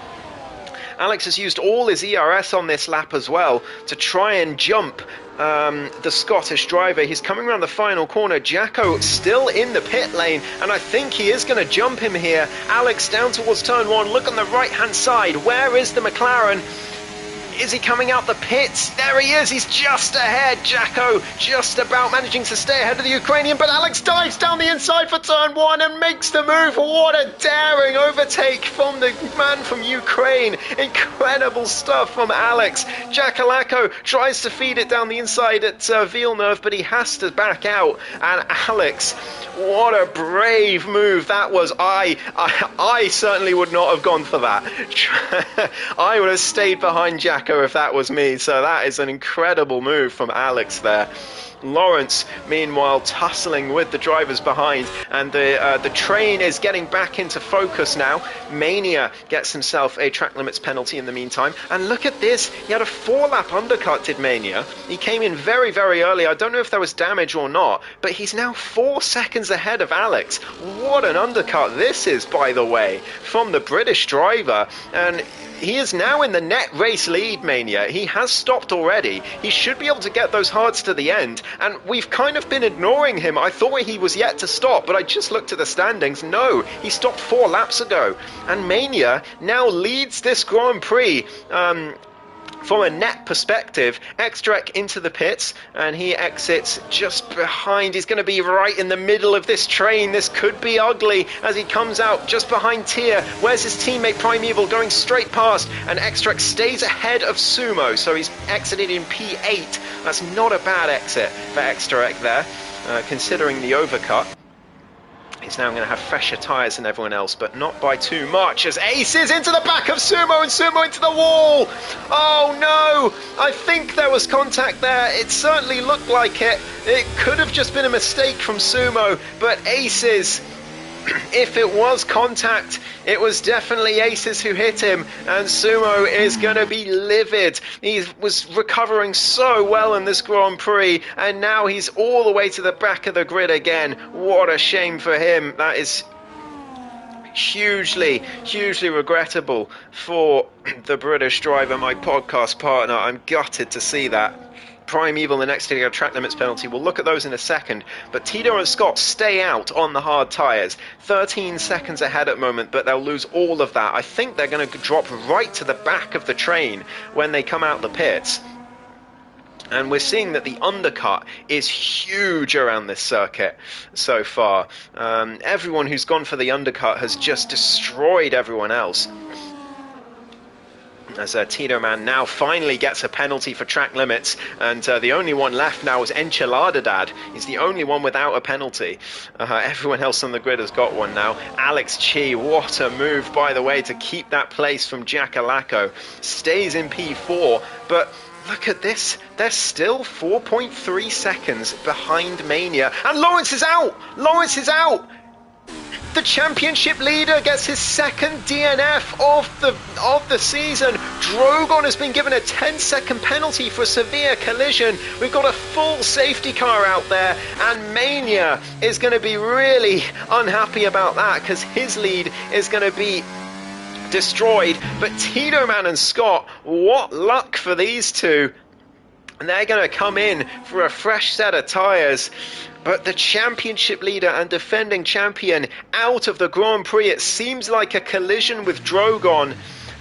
Speaker 1: Alex has used all his ERS on this lap as well to try and jump the Scottish driver. He's coming around the final corner. Jacko still in the pit lane, and I think he is going to jump him here. Alex down towards turn 1. Look on the right hand side. Where is the McLaren? Is he coming out the pits? There he is, he's just ahead. Jacko just about managing to stay ahead of the Ukrainian, but Alex dives down the inside for turn 1 and makes the move. What a daring overtake from the man from Ukraine. Incredible stuff from Alex. Jakalako tries to feed it down the inside at Villeneuve, but he has to back out. And Alex, what a brave move that was. I certainly would not have gone for that. I would have stayed behind Jacko if that was me, so that is an incredible move from Alex there. Lawrence, meanwhile, tussling with the drivers behind, and the train is getting back into focus now. Mania gets himself a track limits penalty in the meantime, and look at this, he had a 4-lap undercut, did Mania. He came in very, very early. I don't know if there was damage or not, but he's now 4 seconds ahead of Alex. What an undercut this is, by the way, from the British driver, and he is now in the net race lead, Mania. He has stopped already. He should be able to get those hards to the end, and we've kind of been ignoring him. I thought he was yet to stop, but I just looked at the standings. No, he stopped 4 laps ago, and Mania now leads this Grand Prix. From a net perspective, Extrek into the pits, and he exits just behind. He's going to be right in the middle of this train. This could be ugly as he comes out just behind Tia. Where's his teammate Primeval going straight past? And Extrek stays ahead of Sumo, so he's exited in P8. That's not a bad exit for Extrek there, considering the overcut. He's now going to have fresher tyres than everyone else, but not by too much, as Aces into the back of Sumo, and Sumo into the wall. Oh no, I think there was contact there. It certainly looked like it. It could have just been a mistake from Sumo, but Aces, if it was contact, it was definitely Aces who hit him, and Sumo is going to be livid. He was recovering so well in this Grand Prix, and now he's all the way to the back of the grid again. What a shame for him. That is hugely, hugely regrettable for the British driver, my podcast partner. I'm gutted to see that. Primeval, the next to get a track limits penalty. We'll look at those in a second, but Tito and Scott stay out on the hard tyres. 13 seconds ahead at the moment, but they'll lose all of that. I think they're going to drop right to the back of the train when they come out the pits. And we're seeing that the undercut is huge around this circuit so far. Everyone who's gone for the undercut has just destroyed everyone else. As Tito Man now finally gets a penalty for track limits, and the only one left now is Enchilada Dad. He's the only one without a penalty. Everyone else on the grid has got one now. Alex Chi, what a move, by the way, to keep that place from Jakalako. Stays in P4, but look at this. They're still 4.3 seconds behind Mania. And Lawrence is out! Lawrence is out! The championship leader gets his second DNF of the season. Drogon has been given a 10-second penalty for a severe collision. We've got a full safety car out there, and Mania is going to be really unhappy about that because his lead is going to be destroyed. But Tito Man and Scott, what luck for these two. And they're going to come in for a fresh set of tyres. But the championship leader and defending champion out of the Grand Prix. It seems like a collision with Drogon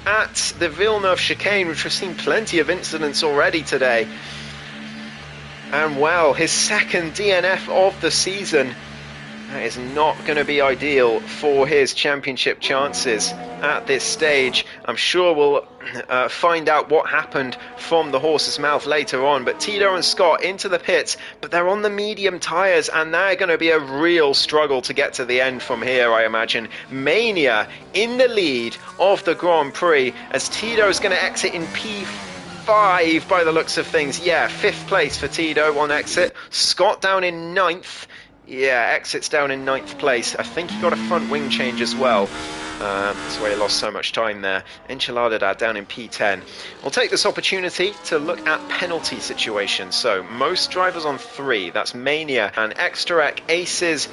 Speaker 1: at the Villeneuve chicane, which we've seen plenty of incidents already today. And well, his second DNF of the season. That is not going to be ideal for his championship chances at this stage. I'm sure we'll find out what happened from the horse's mouth later on. But Tito and Scott into the pits, but they're on the medium tyres, and they're going to be a real struggle to get to the end from here, I imagine. Mania in the lead of the Grand Prix as Tito's going to exit in P5 by the looks of things. Yeah, 5th place for Tito on exit. Scott down in 9th. Yeah, exits down in 9th place. I think he got a front wing change as well. That's why he lost so much time there. Enchilada down in P10. We'll take this opportunity to look at penalty situations. So, most drivers on 3. That's Mania and Extraec, Aces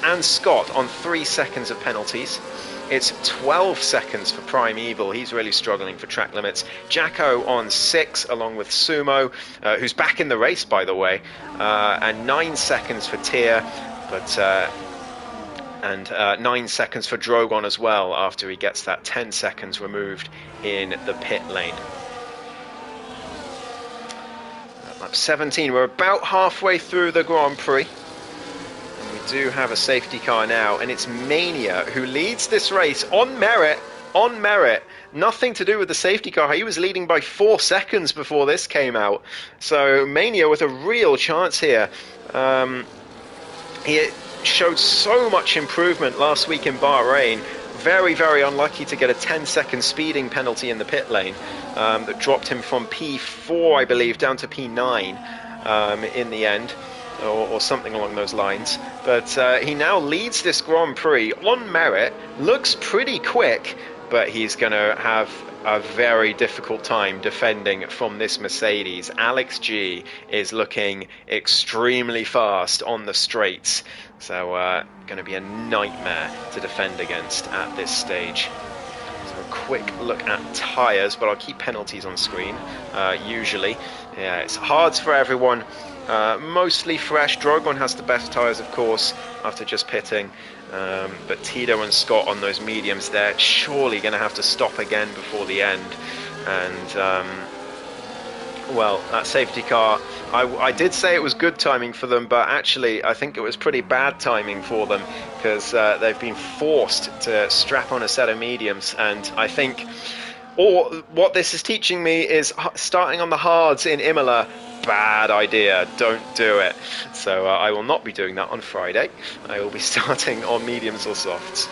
Speaker 1: and Scott on 3 seconds of penalties. It's 12 seconds for Prime Evil. He's really struggling for track limits. Jacko on 6, along with Sumo, who's back in the race, by the way. And 9 seconds for Tyr, and 9 seconds for Drogon as well, after he gets that 10 seconds removed in the pit lane. Lap 17, we're about halfway through the Grand Prix. Do have a safety car now, and it's Mania who leads this race on merit. Nothing to do with the safety car. He was leading by 4 seconds before this came out, so Mania with a real chance here. He showed so much improvement last week in Bahrain. Very, very unlucky to get a 10-second speeding penalty in the pit lane that dropped him from P4, I believe, down to P9 in the end. Or something along those lines. But he now leads this Grand Prix on merit, looks pretty quick, but he's going to have a very difficult time defending from this Mercedes. Alex G is looking extremely fast on the straights, so going to be a nightmare to defend against at this stage. So a quick look at tyres, but I'll keep penalties on screen, usually. Yeah, it's hard for everyone. Mostly fresh. Drogon has the best tyres, of course, after just pitting. But Tito and Scott on those mediums, they're surely going to have to stop again before the end. And, well, that safety car, I did say it was good timing for them, but actually I think it was pretty bad timing for them, because they've been forced to strap on a set of mediums. And I think, or what this is teaching me is starting on the hards in Imola, bad idea, don't do it. So I will not be doing that on Friday. I will be starting on mediums or softs.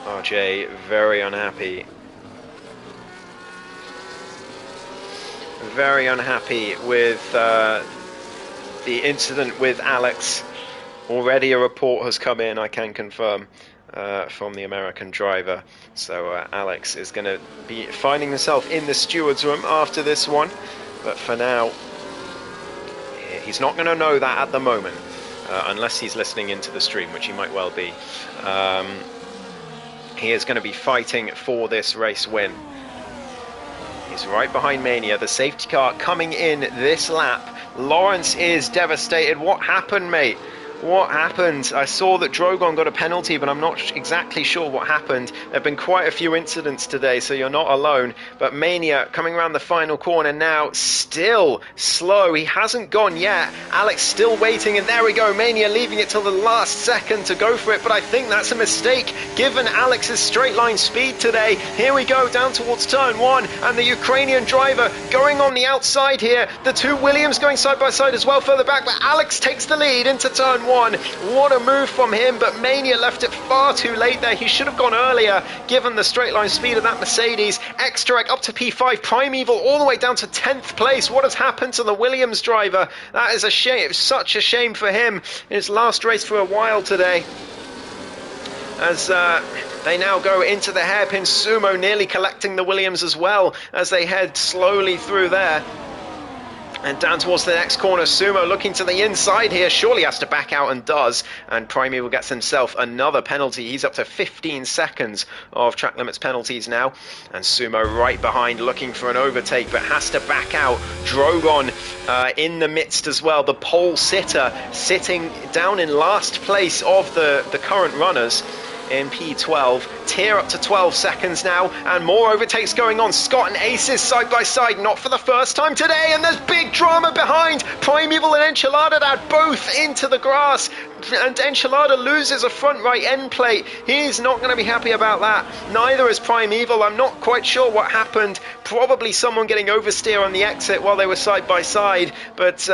Speaker 1: RJ very unhappy. Very unhappy with the incident with Alex. Already a report has come in, I can confirm, from the American driver. So Alex is going to be finding himself in the steward's room after this one. But for now, he's not going to know that at the moment, unless he's listening into the stream, which he might well be. He is going to be fighting for this race win. He's right behind Mania. The safety car coming in this lap. Lawrence is devastated. What happened, mate? What happened? I saw that Drogon got a penalty, but I'm not exactly sure what happened. There have been quite a few incidents today, so you're not alone. But Mania coming around the final corner now, still slow. He hasn't gone yet. Alex still waiting, and there we go. Mania leaving it till the last second to go for it, but I think that's a mistake given Alex's straight line speed today. Here we go, down towards turn 1, and the Ukrainian driver going on the outside here. The two Williams going side by side as well further back, but Alex takes the lead into turn 1. What a move from him, but Mania left it far too late there. He should have gone earlier, given the straight line speed of that Mercedes. Extraec up to P5, Prime Evil all the way down to 10th place. What has happened to the Williams driver? That is a shame. It was such a shame for him in his last race for a while today. As they now go into the hairpin. Sumo nearly collecting the Williams as well as they head slowly through there. And down towards the next corner, Sumo looking to the inside here, surely has to back out and does, and Primeval gets himself another penalty. He's up to 15 seconds of track limits penalties now, and Sumo right behind looking for an overtake but has to back out. Drogon in the midst as well, the pole sitter sitting down in last place of the current runners in P12. Tier up to 12 seconds now, and more overtakes going on. Scott and Aces side by side, not for the first time today, and there's big drama behind. Primeval and Enchilada both into the grass, and Enchilada loses a front right end plate. He's not going to be happy about that. Neither is Primeval. I'm not quite sure what happened. Probably someone getting oversteer on the exit while they were side by side, but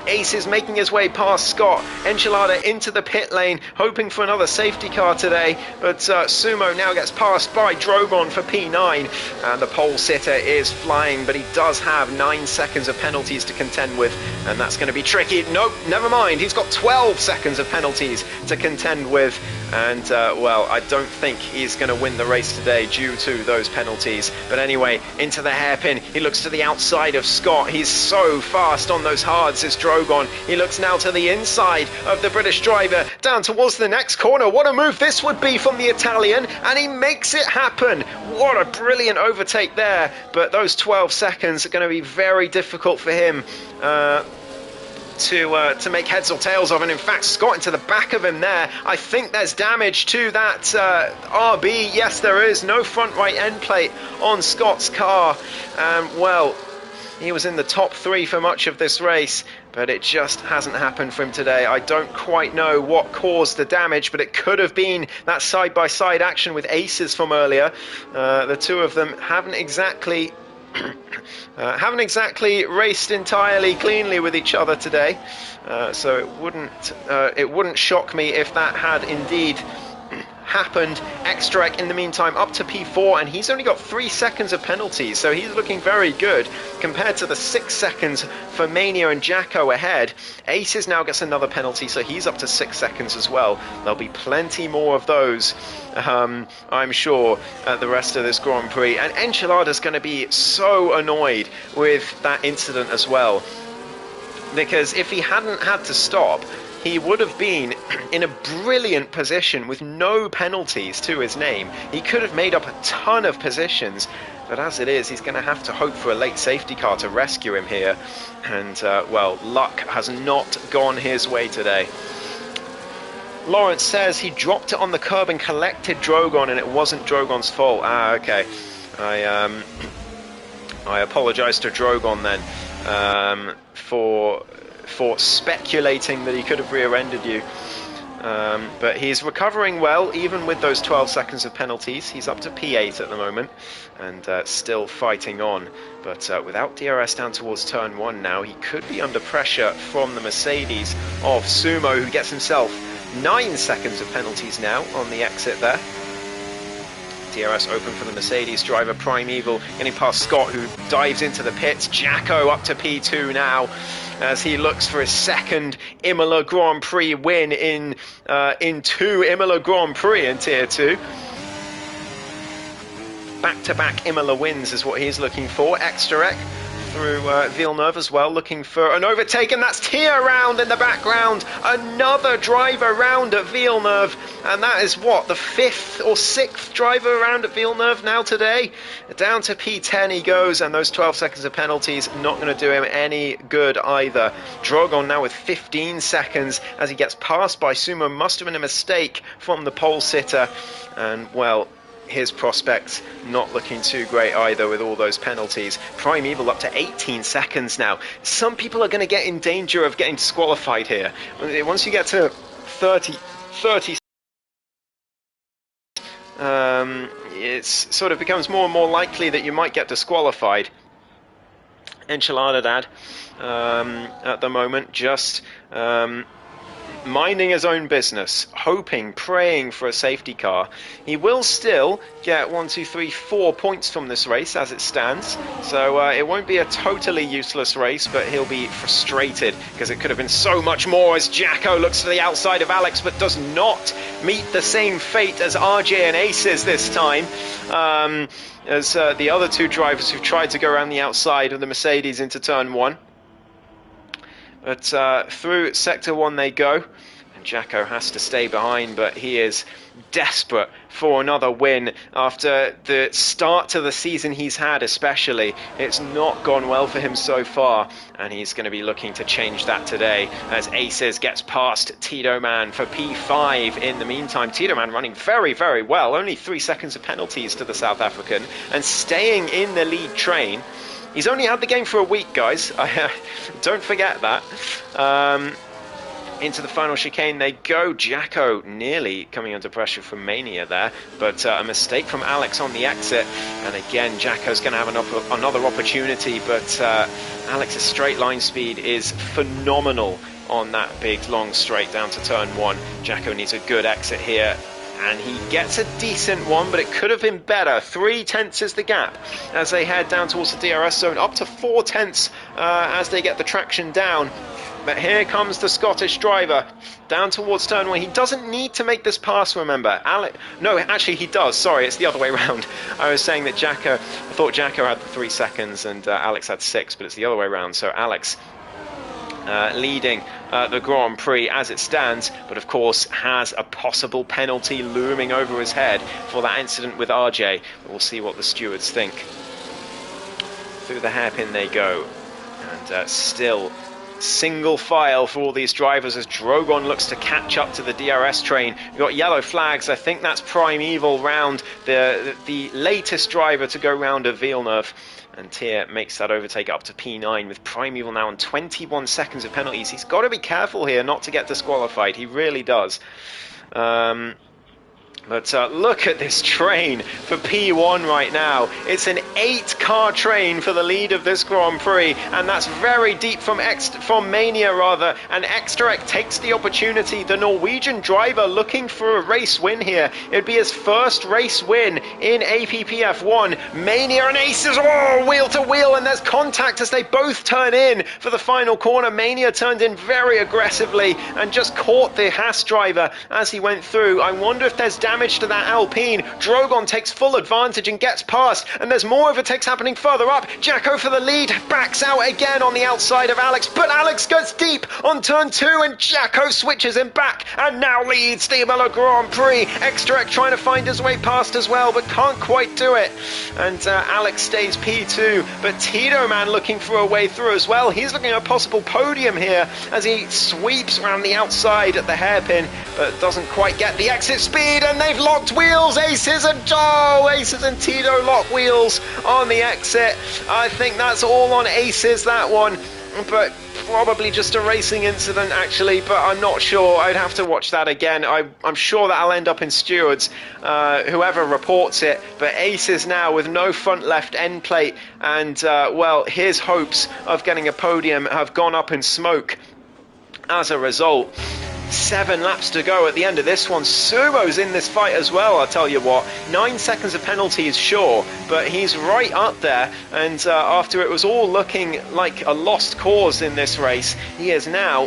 Speaker 1: Ace is making his way past Scott. Enchilada into the pit lane, hoping for another safety car today, but Sumo now gets passed by Drogon for P9, and the pole sitter is flying, but he does have 9 seconds of penalties to contend with, and that's going to be tricky. Nope, never mind, he's got 12 seconds of penalties to contend with, and well, I don't think he's going to win the race today due to those penalties. But anyway, into the hairpin, he looks to the outside of Scott. He's so fast on those hards, is Drogon. He looks now to the inside of the British driver, down towards the next corner. What a move this would be from the Italian, and he makes it happen. What a brilliant overtake there, but those 12 seconds are going to be very difficult for him to make heads or tails of, and in fact Scott into the back of him there. I think there's damage to that RB. Yes, there is. No front right end plate on Scott's car. Well, he was in the top 3 for much of this race, but it just hasn't happened for him today. I don't quite know what caused the damage, but it could have been that side-by-side action with Aces from earlier. The two of them haven't exactly raced entirely cleanly with each other today, so it wouldn't shock me if that had indeed happened. Extrac in the meantime up to P4, and he's only got 3 seconds of penalties, so he's looking very good compared to the 6 seconds for Mania and Jacko ahead. Aces now gets another penalty, so he's up to 6 seconds as well. There'll be plenty more of those, I'm sure, at the rest of this Grand Prix, and Enchilada's going to be so annoyed with that incident as well, because if he hadn't had to stop, he would have been in a brilliant position with no penalties to his name. He could have made up a ton of positions, but as it is, he's going to have to hope for a late safety car to rescue him here. And, well, luck has not gone his way today. Lawrence says he dropped it on the curb and collected Drogon, and it wasn't Drogon's fault. Ah, okay. I apologise to Drogon then for speculating that he could have rear-ended you. But he's recovering well, even with those 12 seconds of penalties. He's up to P8 at the moment, and still fighting on. But without DRS down towards turn 1 now, he could be under pressure from the Mercedes of Sumo, who gets himself 9 seconds of penalties now on the exit there. DRS open for the Mercedes driver, Primeval, getting past Scott, who dives into the pits. Jacko up to P2 now, as he looks for his second Imola Grand Prix win in 2 Imola Grand Prix in Tier 2. Back-to-back Imola wins is what he's looking for. Extra through Villeneuve as well, looking for an overtake, and that's Tier round in the background. Another driver round at Villeneuve, and that is what, the 5th or 6th driver round at Villeneuve now today. Down to P10 he goes, and those 12 seconds of penalties not going to do him any good either. Drogon now with 15 seconds as he gets passed by Sumo. Must have been a mistake from the pole sitter, and well, his prospects not looking too great either with all those penalties. Primeval up to 18 seconds now. Some people are going to get in danger of getting disqualified here. Once you get to 30 it sort of becomes more and more likely that you might get disqualified. Enchilada at the moment just minding his own business, hoping, praying for a safety car. He will still get 4 points from this race as it stands, so it won't be a totally useless race, but he'll be frustrated because it could have been so much more as Jacko looks to the outside of Alex but does not meet the same fate as RJ and Aces this time, as the other two drivers who've tried to go around the outside of the Mercedes into turn 1. But through Sector 1 they go, and Jacko has to stay behind, but he is desperate for another win after the start to the season he's had especially. It's not gone well for him so far, and he's going to be looking to change that today as Aces gets past Tito Man for P5 in the meantime. Tito Man running very, very well, only 3 seconds of penalties to the South African, and staying in the lead train. He's only had the game for a week, guys. Don't forget that. Into the final chicane they go. Jacko nearly coming under pressure from Mania there, but a mistake from Alex on the exit. And again, Jacko's going to have another opportunity, but Alex's straight line speed is phenomenal on that big, long straight down to turn 1. Jacko needs a good exit here, and he gets a decent one, but it could have been better. 3 tenths is the gap as they head down towards the DRS zone, up to 4 tenths as they get the traction down. But here comes the Scottish driver down towards turn 1. He doesn't need to make this pass, remember. No, actually he does. Sorry, it's the other way around. I was saying that I thought Jacko had the 3 seconds and Alex had 6, but it's the other way around. So Alex leading the Grand Prix as it stands, but of course has a possible penalty looming over his head for that incident with RJ. We'll see what the stewards think. Through the hairpin they go, and still single file for all these drivers as Drogon looks to catch up to the DRS train. We've got yellow flags. I think that's Primeval round the latest driver to go round a Villeneuve. And Tier makes that overtake up to P9 with Primeval now on 21 seconds of penalties. He's got to be careful here not to get disqualified. He really does. But look at this train for P1 right now. It's an 8-car train for the lead of this Grand Prix, and that's very deep from Mania rather. And Extract takes the opportunity. The Norwegian driver looking for a race win here. It'd be his first race win in APPF1. Mania and Aces, oh, wheel to wheel, and there's contact as they both turn in for the final corner. Mania turned in very aggressively and just caught the Haas driver as he went through. I wonder if there's damage to that Alpine. Drogon takes full advantage and gets past, and there's more overtakes happening further up. Jacko for the lead, backs out again on the outside of Alex, but Alex goes deep on turn 2 and Jacko switches him back and now leads the Imola Grand Prix. Extract trying to find his way past as well, but can't quite do it, and Alex stays P2, but Tito Man looking for a way through as well. He's looking at a possible podium here as he sweeps around the outside at the hairpin, but doesn't quite get the exit speed, and they've locked wheels. Aces and Tito lock wheels on the exit. I think that's all on Aces, that one, but probably just a racing incident actually, but I'm not sure. I'd have to watch that again. I'm sure that I'll end up in stewards, whoever reports it, but Aces now with no front left end plate, and well, his hopes of getting a podium have gone up in smoke as a result. 7 laps to go at the end of this one. Sumo's in this fight as well, I'll tell you what. 9 seconds of penalties, sure, but he's right up there, and after it was all looking like a lost cause in this race, he is now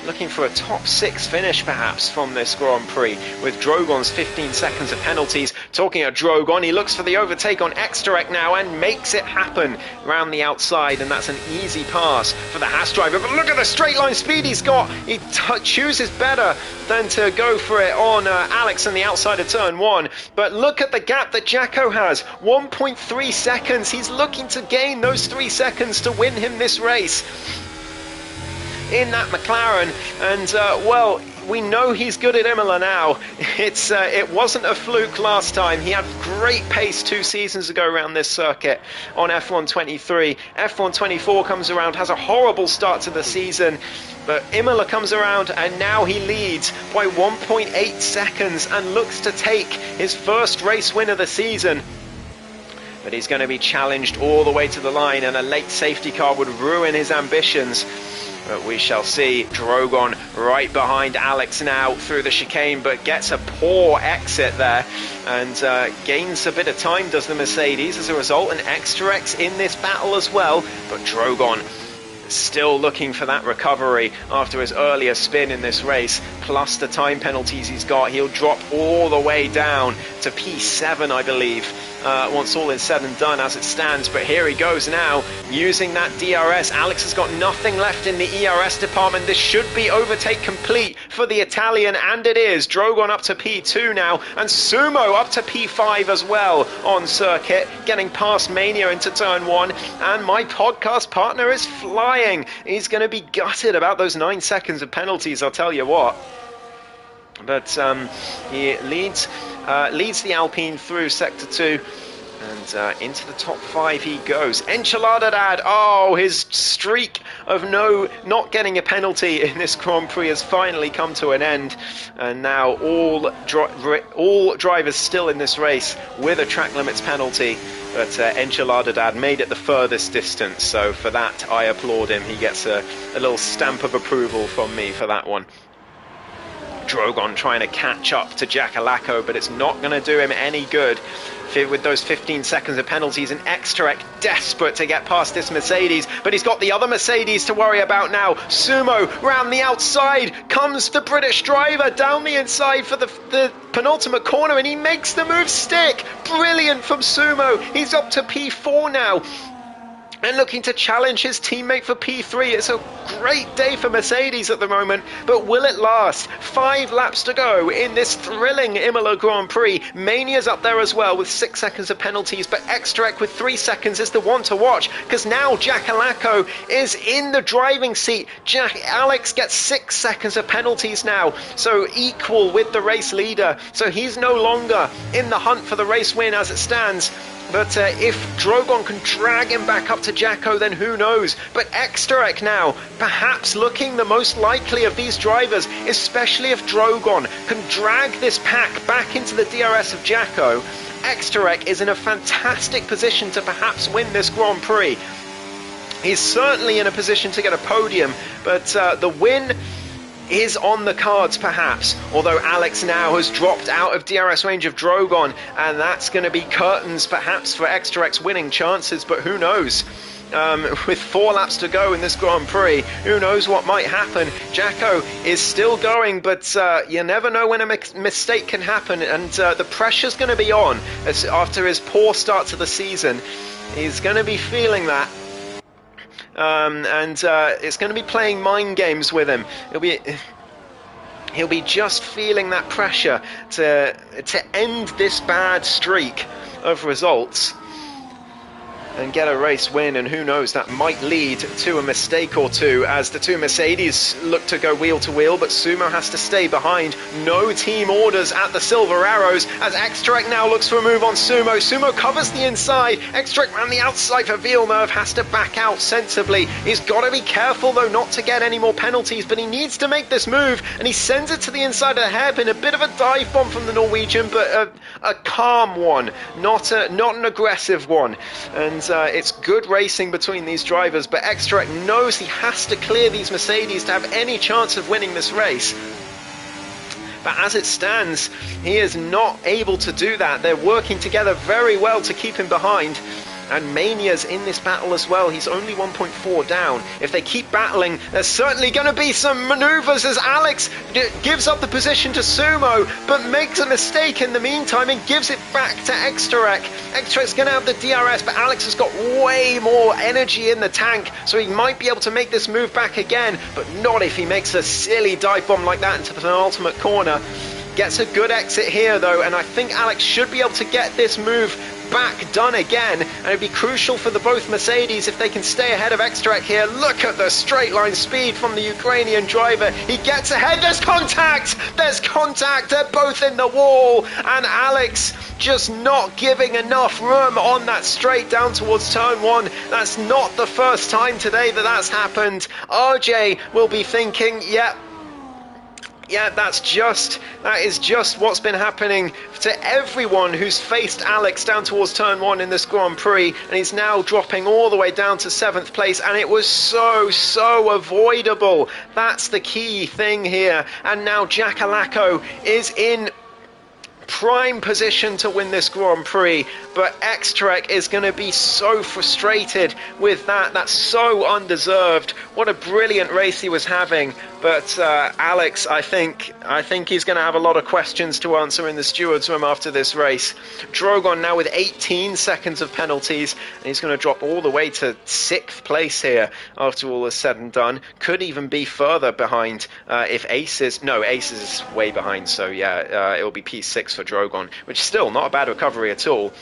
Speaker 1: looking for a top 6 finish perhaps from this Grand Prix with Drogon's 15 seconds of penalties. Talking of Drogon, he looks for the overtake on Extract now and makes it happen round the outside, and that's an easy pass for the Haas driver. But look at the straight line speed he's got. He chooses better than to go for it on Alex on the outside of turn 1. But look at the gap that Jacko has, 1.3 seconds. He's looking to gain those 3 seconds to win him this race in that McLaren, and well, we know he's good at Imola now. It wasn't a fluke last time. He had great pace 2 seasons ago around this circuit on F1 23. F1 24 comes around, has a horrible start to the season, but Imola comes around and now he leads by 1.8 seconds and looks to take his first race win of the season. But he's going to be challenged all the way to the line, and a late safety car would ruin his ambitions. But we shall see. Drogon right behind Alex now through the chicane, but gets a poor exit there and gains a bit of time, does the Mercedes, as a result. An extra X in this battle as well, but Drogon still looking for that recovery after his earlier spin in this race, plus the time penalties he's got. He'll drop all the way down to P7, I believe, once all is said and done as it stands. But here he goes now, using that DRS. Alex has got nothing left in the ERS department. This should be overtake complete for the Italian, and it is. Drogon up to P2 now, and Sumo up to P5 as well on circuit, getting past Mania into turn 1, and my podcast partner is flying. He's going to be gutted about those 9 seconds of penalties, I'll tell you what. But he leads the Alpine through Sector 2, and into the top 5 he goes. Enchilada Dad, oh, his streak of not getting a penalty in this Grand Prix has finally come to an end, and now all drivers still in this race with a track limits penalty. But Enchilada Dad made it the furthest distance, so for that I applaud him. He gets a little stamp of approval from me for that one. Drogon trying to catch up to Jackalacco, but it's not going to do him any good with those 15 seconds of penalties. And Extrac desperate to get past this Mercedes, but he's got the other Mercedes to worry about now. Sumo round the outside, comes the British driver down the inside for the penultimate corner, and he makes the move stick. Brilliant from Sumo. He's up to P4 now, and looking to challenge his teammate for P3. It's a great day for Mercedes at the moment, but will it last? 5 laps to go in this thrilling Imola Grand Prix. Mania's up there as well with 6 seconds of penalties, but Extrac with 3 seconds is the one to watch, because now Jackalacco is in the driving seat. Alex gets 6 seconds of penalties now, so equal with the race leader. So he's no longer in the hunt for the race win as it stands. But if Drogon can drag him back up to Jacko, then who knows? But Extrac now, perhaps looking the most likely of these drivers, especially if Drogon can drag this pack back into the DRS of Jacko. Extrac is in a fantastic position to perhaps win this Grand Prix. He's certainly in a position to get a podium, but the win is on the cards perhaps, although Alex now has dropped out of DRS range of Drogon, and that's going to be curtains perhaps for Extrac's winning chances, but who knows? With 4 laps to go in this Grand Prix, who knows what might happen. Jacko is still going, but you never know when a mistake can happen, and the pressure's going to be on after his poor start to the season. He's going to be feeling that. It's going to be playing mind games with him. He'll be just feeling that pressure to end this bad streak of results and get a race win, and who knows, that might lead to a mistake or two as the 2 Mercedes look to go wheel to wheel, but Sumo has to stay behind. No team orders at the Silver Arrows as Extrac now looks for a move on Sumo. Sumo covers the inside. Extrac around the outside for Villeneuve, has to back out sensibly. He's got to be careful though not to get any more penalties, but he needs to make this move, and he sends it to the inside of the hairpin. A bit of a dive bomb from the Norwegian, but a calm one, not an aggressive one. And it's good racing between these drivers, but Extrac knows he has to clear these Mercedes to have any chance of winning this race. But as it stands, he is not able to do that. They're working together very well to keep him behind. And Mania's in this battle as well. He's only 1.4 down. If they keep battling, there's certainly going to be some maneuvers as Alex gives up the position to Sumo, but makes a mistake in the meantime and gives it back to Extrac. Extrac's going to have the DRS, but Alex has got way more energy in the tank, so he might be able to make this move back again, but not if he makes a silly dive bomb like that into the penultimate corner. Gets a good exit here though, and I think Alex should be able to get this move back done again, and it'd be crucial for both Mercedes if they can stay ahead of Extrac here. Look at the straight line speed from the Ukrainian driver. He gets ahead. There's contact! There's contact! They're both in the wall, and Alex just not giving enough room on that straight down towards turn 1. That's not the first time today that that's happened. RJ will be thinking, yep, Yeah, that is just what's been happening to everyone who's faced Alex down towards turn 1 in this Grand Prix, and he's now dropping all the way down to 7th place, and it was so avoidable. That's the key thing here, and now Jack Alacco is in prime position to win this Grand Prix, but Xtrek is going to be so frustrated with that. That's so undeserved. What a brilliant race he was having, but Alex, I think he's going to have a lot of questions to answer in the stewards room after this race. Drogon now with 18 seconds of penalties, and he's going to drop all the way to 6th place here after all is said and done. Could even be further behind if Aces is way behind, so yeah, it'll be P6 for Drogon, which is still not a bad recovery at all.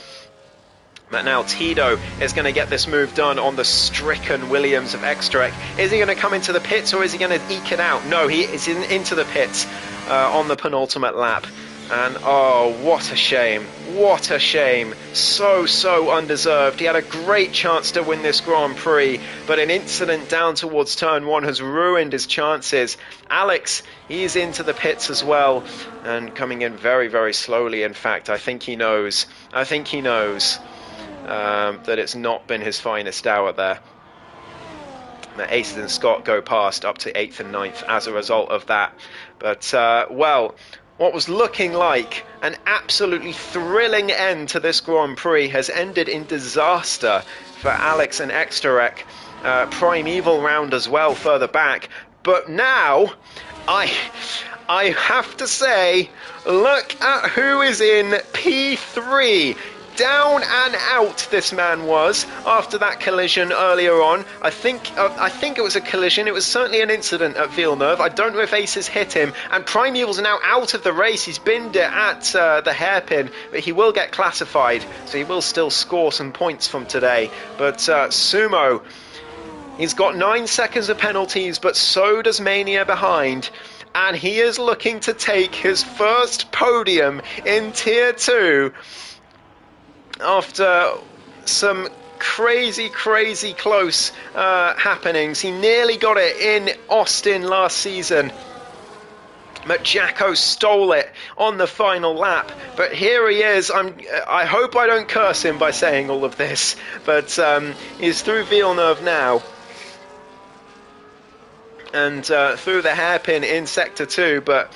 Speaker 1: But now Tito is going to get this move done on the stricken Williams of Xtrek. Is he going to come into the pits, or is he going to eke it out? No, he is into the pits on the penultimate lap. And oh, what a shame. What a shame. So undeserved. He had a great chance to win this Grand Prix, but an incident down towards turn 1 has ruined his chances. Alex, he's into the pits as well, and coming in very slowly. In fact, I think he knows that it's not been his finest hour there. The Aces and Scott go past up to 8th and 9th as a result of that. But, well, what was looking like an absolutely thrilling end to this Grand Prix has ended in disaster for Alex and Xtrek. Primeval round as well further back. But now, I have to say, look at who is in P3. Down and out this man was after that collision earlier on. I think it was a collision. It was certainly an incident at Villeneuve. I don't know if Aces hit him. And Primeval's now out of the race. He's binned it at the hairpin, but he will get classified, so he will still score some points from today. But Sumo, he's got 9 seconds of penalties, but so does Mania behind. And he is looking to take his first podium in Tier 2 after some crazy close happenings. He nearly got it in Austin last season, but Jacko stole it on the final lap. But here he is. I hope I don't curse him by saying all of this, but he's through Villeneuve now, and through the hairpin in Sector 2, but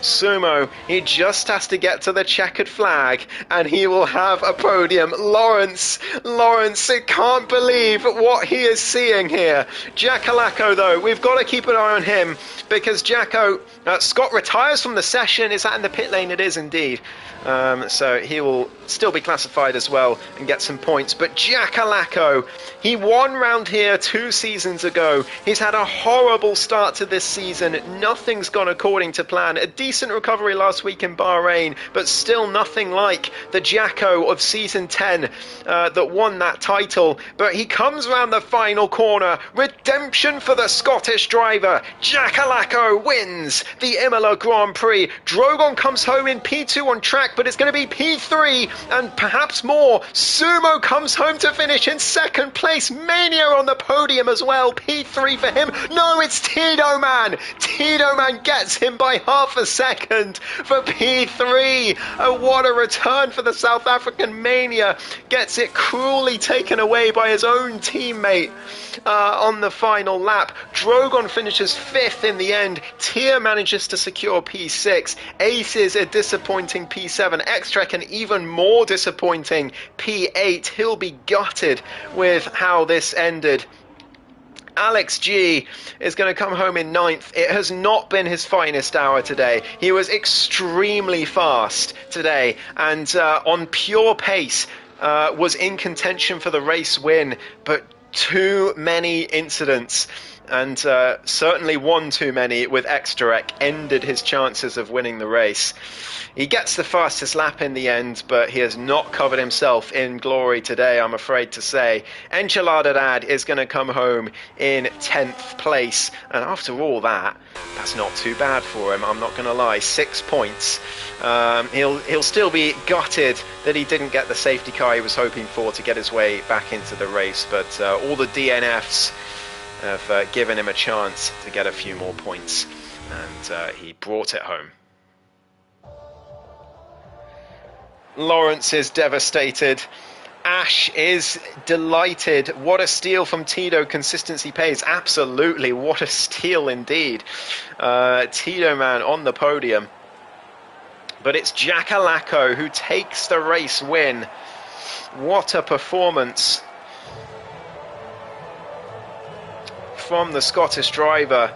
Speaker 1: Sumo, he just has to get to the checkered flag and he will have a podium. Lawrence, I can't believe what he is seeing here. Jack Alacco, though, we've got to keep an eye on him, because Jacko, Scott retires from the session. Is that in the pit lane? It is indeed. So he will still be classified as well and get some points. But Jack Alacco, he won round here 2 seasons ago. He's had a horrible start to this season. Nothing's gone according to plan. A decent recovery last week in Bahrain, but still nothing like the Jacko of season 10 that won that title. But he comes round the final corner. Redemption for the Scottish driver. Jack Alacco wins the Imola Grand Prix. Drogon comes home in P2 on track, but it's going to be P3 and perhaps more. Sumo comes home to finish in 2nd place. Mania on the podium as well. P3 for him. No, it's Tito Man. Tito Man gets him by half a second for P3. Oh, what a return for the South African Mania. Gets it cruelly taken away by his own teammate on the final lap. Drogon finishes 5th in the end. Tier manages to secure P6. Aces a disappointing P7. Xtrek an even more disappointing P8. He'll be gutted with how this ended. Alex G is going to come home in 9th. It has not been his finest hour today. He was extremely fast today, and on pure pace was in contention for the race win, but too many incidents, and certainly one too many with Xtrek, ended his chances of winning the race. He gets the fastest lap in the end, but he has not covered himself in glory today, I'm afraid to say. Enchilada Dad is going to come home in 10th place, and after all that, that's not too bad for him, I'm not going to lie. 6 points. He'll still be gutted that he didn't get the safety car he was hoping for to get his way back into the race, but all the DNFs have given him a chance to get a few more points. and he brought it home. Lawrence is devastated. Ash is delighted. What a steal from Tito. Consistency pays. Absolutely, what a steal indeed. Tito man on the podium. But it's Jackalacco who takes the race win. What a performance from the Scottish driver.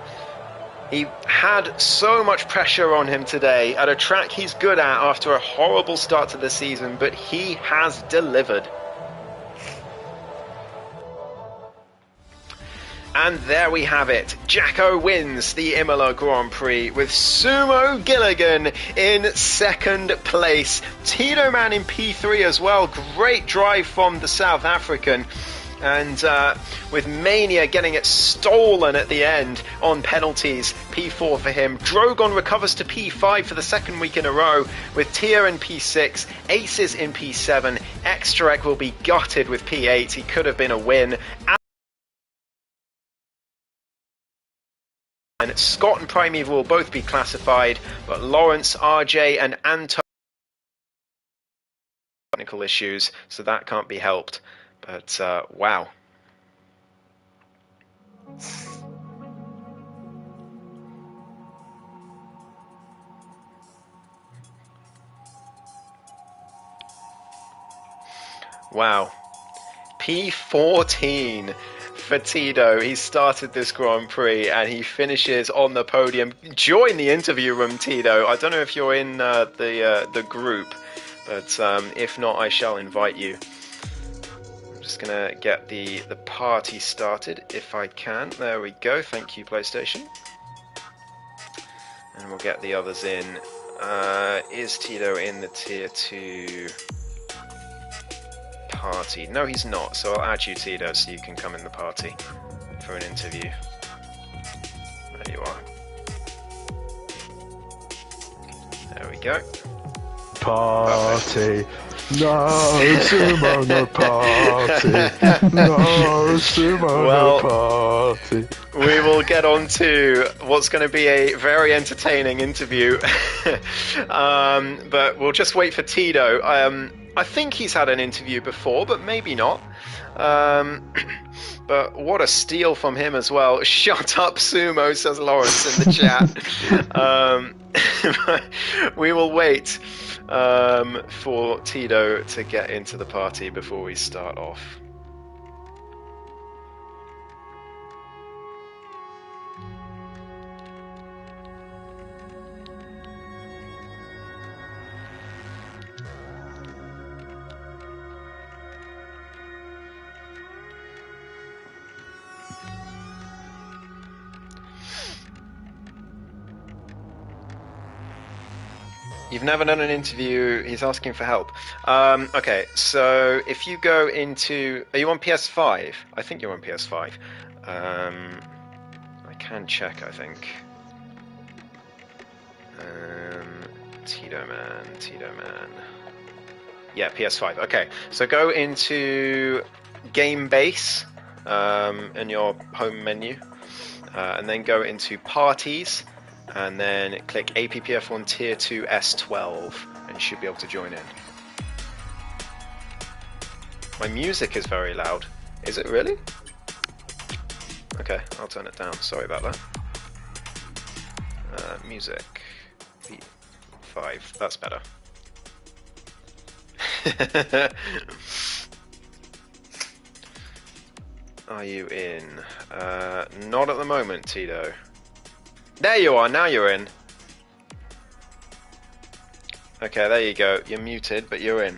Speaker 1: He had so much pressure on him today at a track he's good at after a horrible start to the season, but he has delivered. And there we have it. Jacko wins the Imola Grand Prix with Sumo Gilligan in second place. Tito man in P3 as well. Great drive from the South African. And with Mania getting it stolen at the end on penalties, P4 for him. Drogon recovers to P5 for the second week in a row with Tia in P6, Aces in P7. Extraek will be gutted with P8. He could have been a win. And Scott and Primeval will both be classified, but Lawrence, RJ and Anto technical issues, so that can't be helped. But wow. Wow. P14 for Tito. He started this Grand Prix and he finishes on the podium. Join the interview room, Tito. I don't know if you're in the group, but if not, I shall invite you. I'm just gonna get the party started if I can. There we go. Thank you, PlayStation. And we'll get the others in. Is Tito in the tier 2 party? No, he's not, so I'll add you, Tito, so you can come in the party for an interview. There you are. There we go.
Speaker 2: Party. No sumo, no party. No sumo, no party.
Speaker 1: We will get on to what's going to be a very entertaining interview. But we'll just wait for Tito. I think he's had an interview before, but maybe not. But what a steal from him as well. Shut up, Sumo, says Lawrence in the chat. We will wait for Tito to get into the party before we start off. You've never done an interview, he's asking for help. Okay, so if you go into... Are you on PS5? I think you're on PS5. I can check, I think. Tito Man. Yeah, PS5. Okay, so go into Game Base in your home menu, and then go into Parties, and then click APPF1 Tier 2 S12, and you should be able to join in. My music is very loud. Is it really? Okay, I'll turn it down. Sorry about that. Music. 5. That's better. Are you in? Not at the moment, Tito. There you are, now you're in. Okay, there you go. You're muted, but you're in.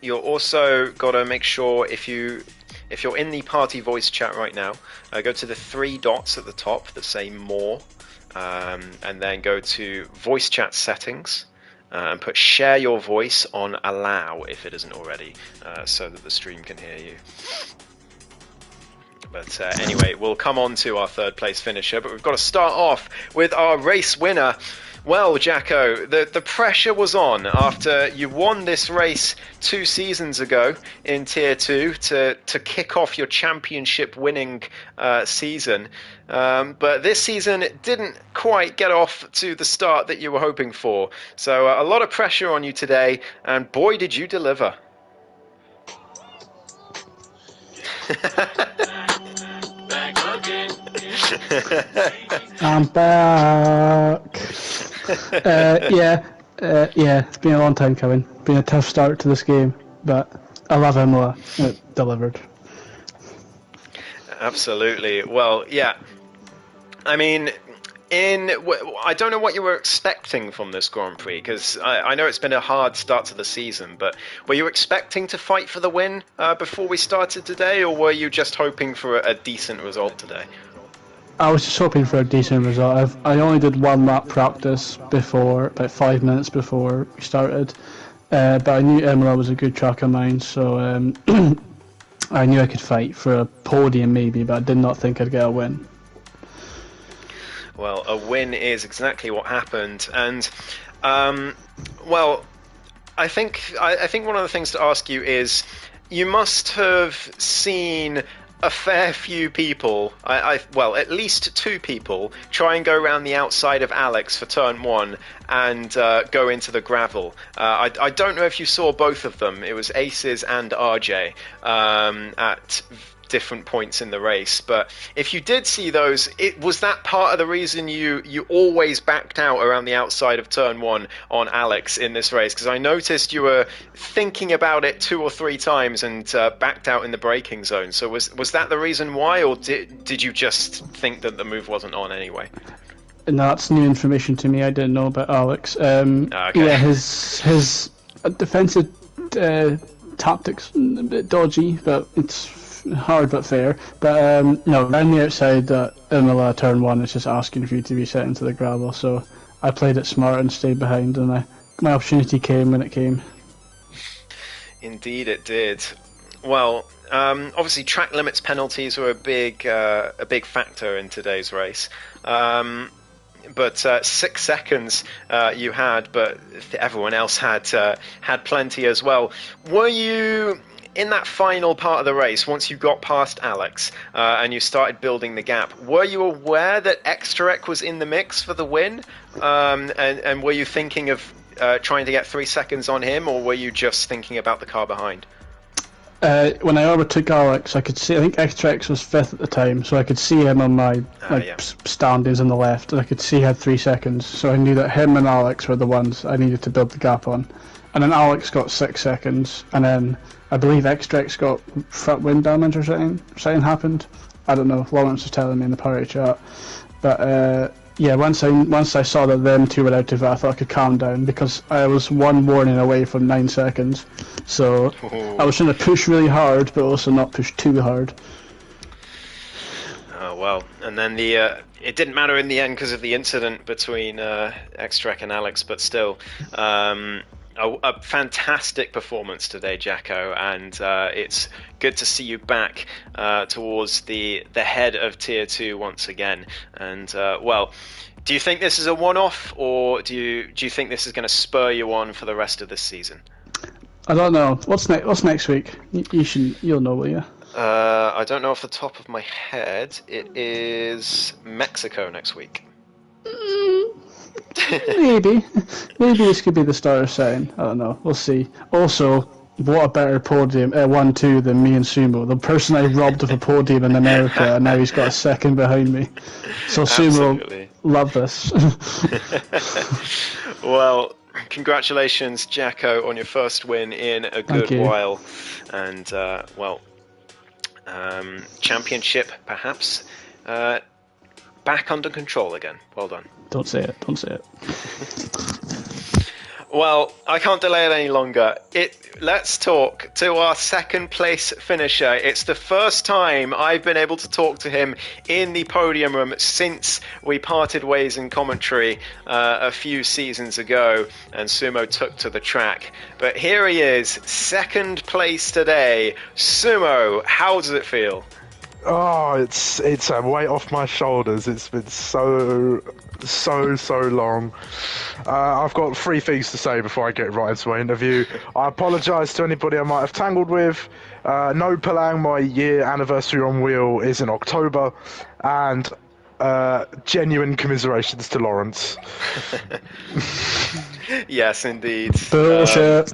Speaker 1: You're also got to make sure if you're in the party voice chat right now, go to the 3 dots at the top that say more, and then go to voice chat settings, and put share your voice on allow if it isn't already, so that the stream can hear you. But anyway, we'll come on to our third place finisher, but we've got to start off with our race winner. Well, Jacko, the pressure was on after you won this race 2 seasons ago in Tier 2 to kick off your championship winning season. But this season it didn't quite get off to the start that you were hoping for. So a lot of pressure on you today, and boy, did you deliver.
Speaker 3: I'm back. Yeah, it's been a long time coming. Been a tough start to this game, but I love Imola. It delivered.
Speaker 1: Absolutely. Well, yeah. I mean, I don't know what you were expecting from this Grand Prix, because I know it's been a hard start to the season, but were you expecting to fight for the win before we started today, or were you just hoping for a decent result today?
Speaker 3: I was just hoping for a decent result. I only did one lap practice before, about 5 minutes before we started, but I knew Imola was a good track of mine, so I knew I could fight for a podium maybe, but I did not think I'd get a win.
Speaker 1: Well, a win is exactly what happened, and well, I think one of the things to ask you is, you must have seen a fair few people, well, at least 2 people, try and go around the outside of Alex for turn 1 and go into the gravel. I don't know if you saw both of them. It was Aces and RJ at different points in the race, but if you did see those, was that part of the reason you always backed out around the outside of turn 1 on Alex in this race? Because I noticed you were thinking about it 2 or 3 times and backed out in the braking zone. So was that the reason why, or did you just think that the move wasn't on anyway?
Speaker 3: No, that's new information to me. I didn't know about Alex.
Speaker 1: Okay.
Speaker 3: Yeah, his defensive tactics a bit dodgy, but it's hard but fair. But no, around the outside Imola turn 1 is just asking for you to be set into the gravel. So I played it smart and stayed behind, and my opportunity came when it came.
Speaker 1: Indeed, it did. Well, obviously, track limits penalties were a big factor in today's race. But 6 seconds you had, but everyone else had plenty as well. Were you, in that final part of the race, once you got past Alex and you started building the gap, were you aware that Extrarec was in the mix for the win? And were you thinking of trying to get 3 seconds on him, or were you just thinking about the car behind?
Speaker 3: When I overtook Alex, I could see, I think Extrarec was 5th at the time, so I could see him on my standings on the left, and I could see he had 3 seconds, so I knew that him and Alex were the ones I needed to build the gap on. And then Alex got 6 seconds, and then I believe Extrarec got front wind damage or something happened. I don't know, Lawrence was telling me in the party chat. But yeah, once I saw that them 2 were out of it, I thought I could calm down, because I was 1 warning away from 9 seconds. So I was trying to push really hard, but also not push too hard.
Speaker 1: Oh well, and then it didn't matter in the end because of the incident between Extrarec and Alex, but still, a fantastic performance today, Jacko, and it's good to see you back towards the head of Tier 2 once again. And well, do you think this is a one-off, or do you think this is going to spur you on for the rest of this season?
Speaker 3: I don't know. What's next week? You'll know, will you?
Speaker 1: I don't know off the top of my head. It is Mexico next week.
Speaker 3: Maybe this could be the starter setting. I don't know. We'll see. Also, what a better podium 1-2 than me and Sumo. The person I robbed of a podium in America, and now he's got a second behind me. So Sumo, love this.
Speaker 1: Well, congratulations, Jacko, on your first win in a good while, and well, championship perhaps back under control again. Well done.
Speaker 3: Don't say it.
Speaker 1: Well, I can't delay it any longer. Let's talk to our second place finisher. It's the first time I've been able to talk to him in the podium room since we parted ways in commentary a few seasons ago and Sumo took to the track. But here he is, second place today. Sumo, how does it feel?
Speaker 2: Oh, it's a weight off my shoulders. It's been so long. I've got three things to say before I get right into my interview. I apologise to anybody I might have tangled with. No Palang, my year anniversary on wheel is in October, and genuine commiserations to Lawrence.
Speaker 1: Yes, indeed.
Speaker 3: Bullshit.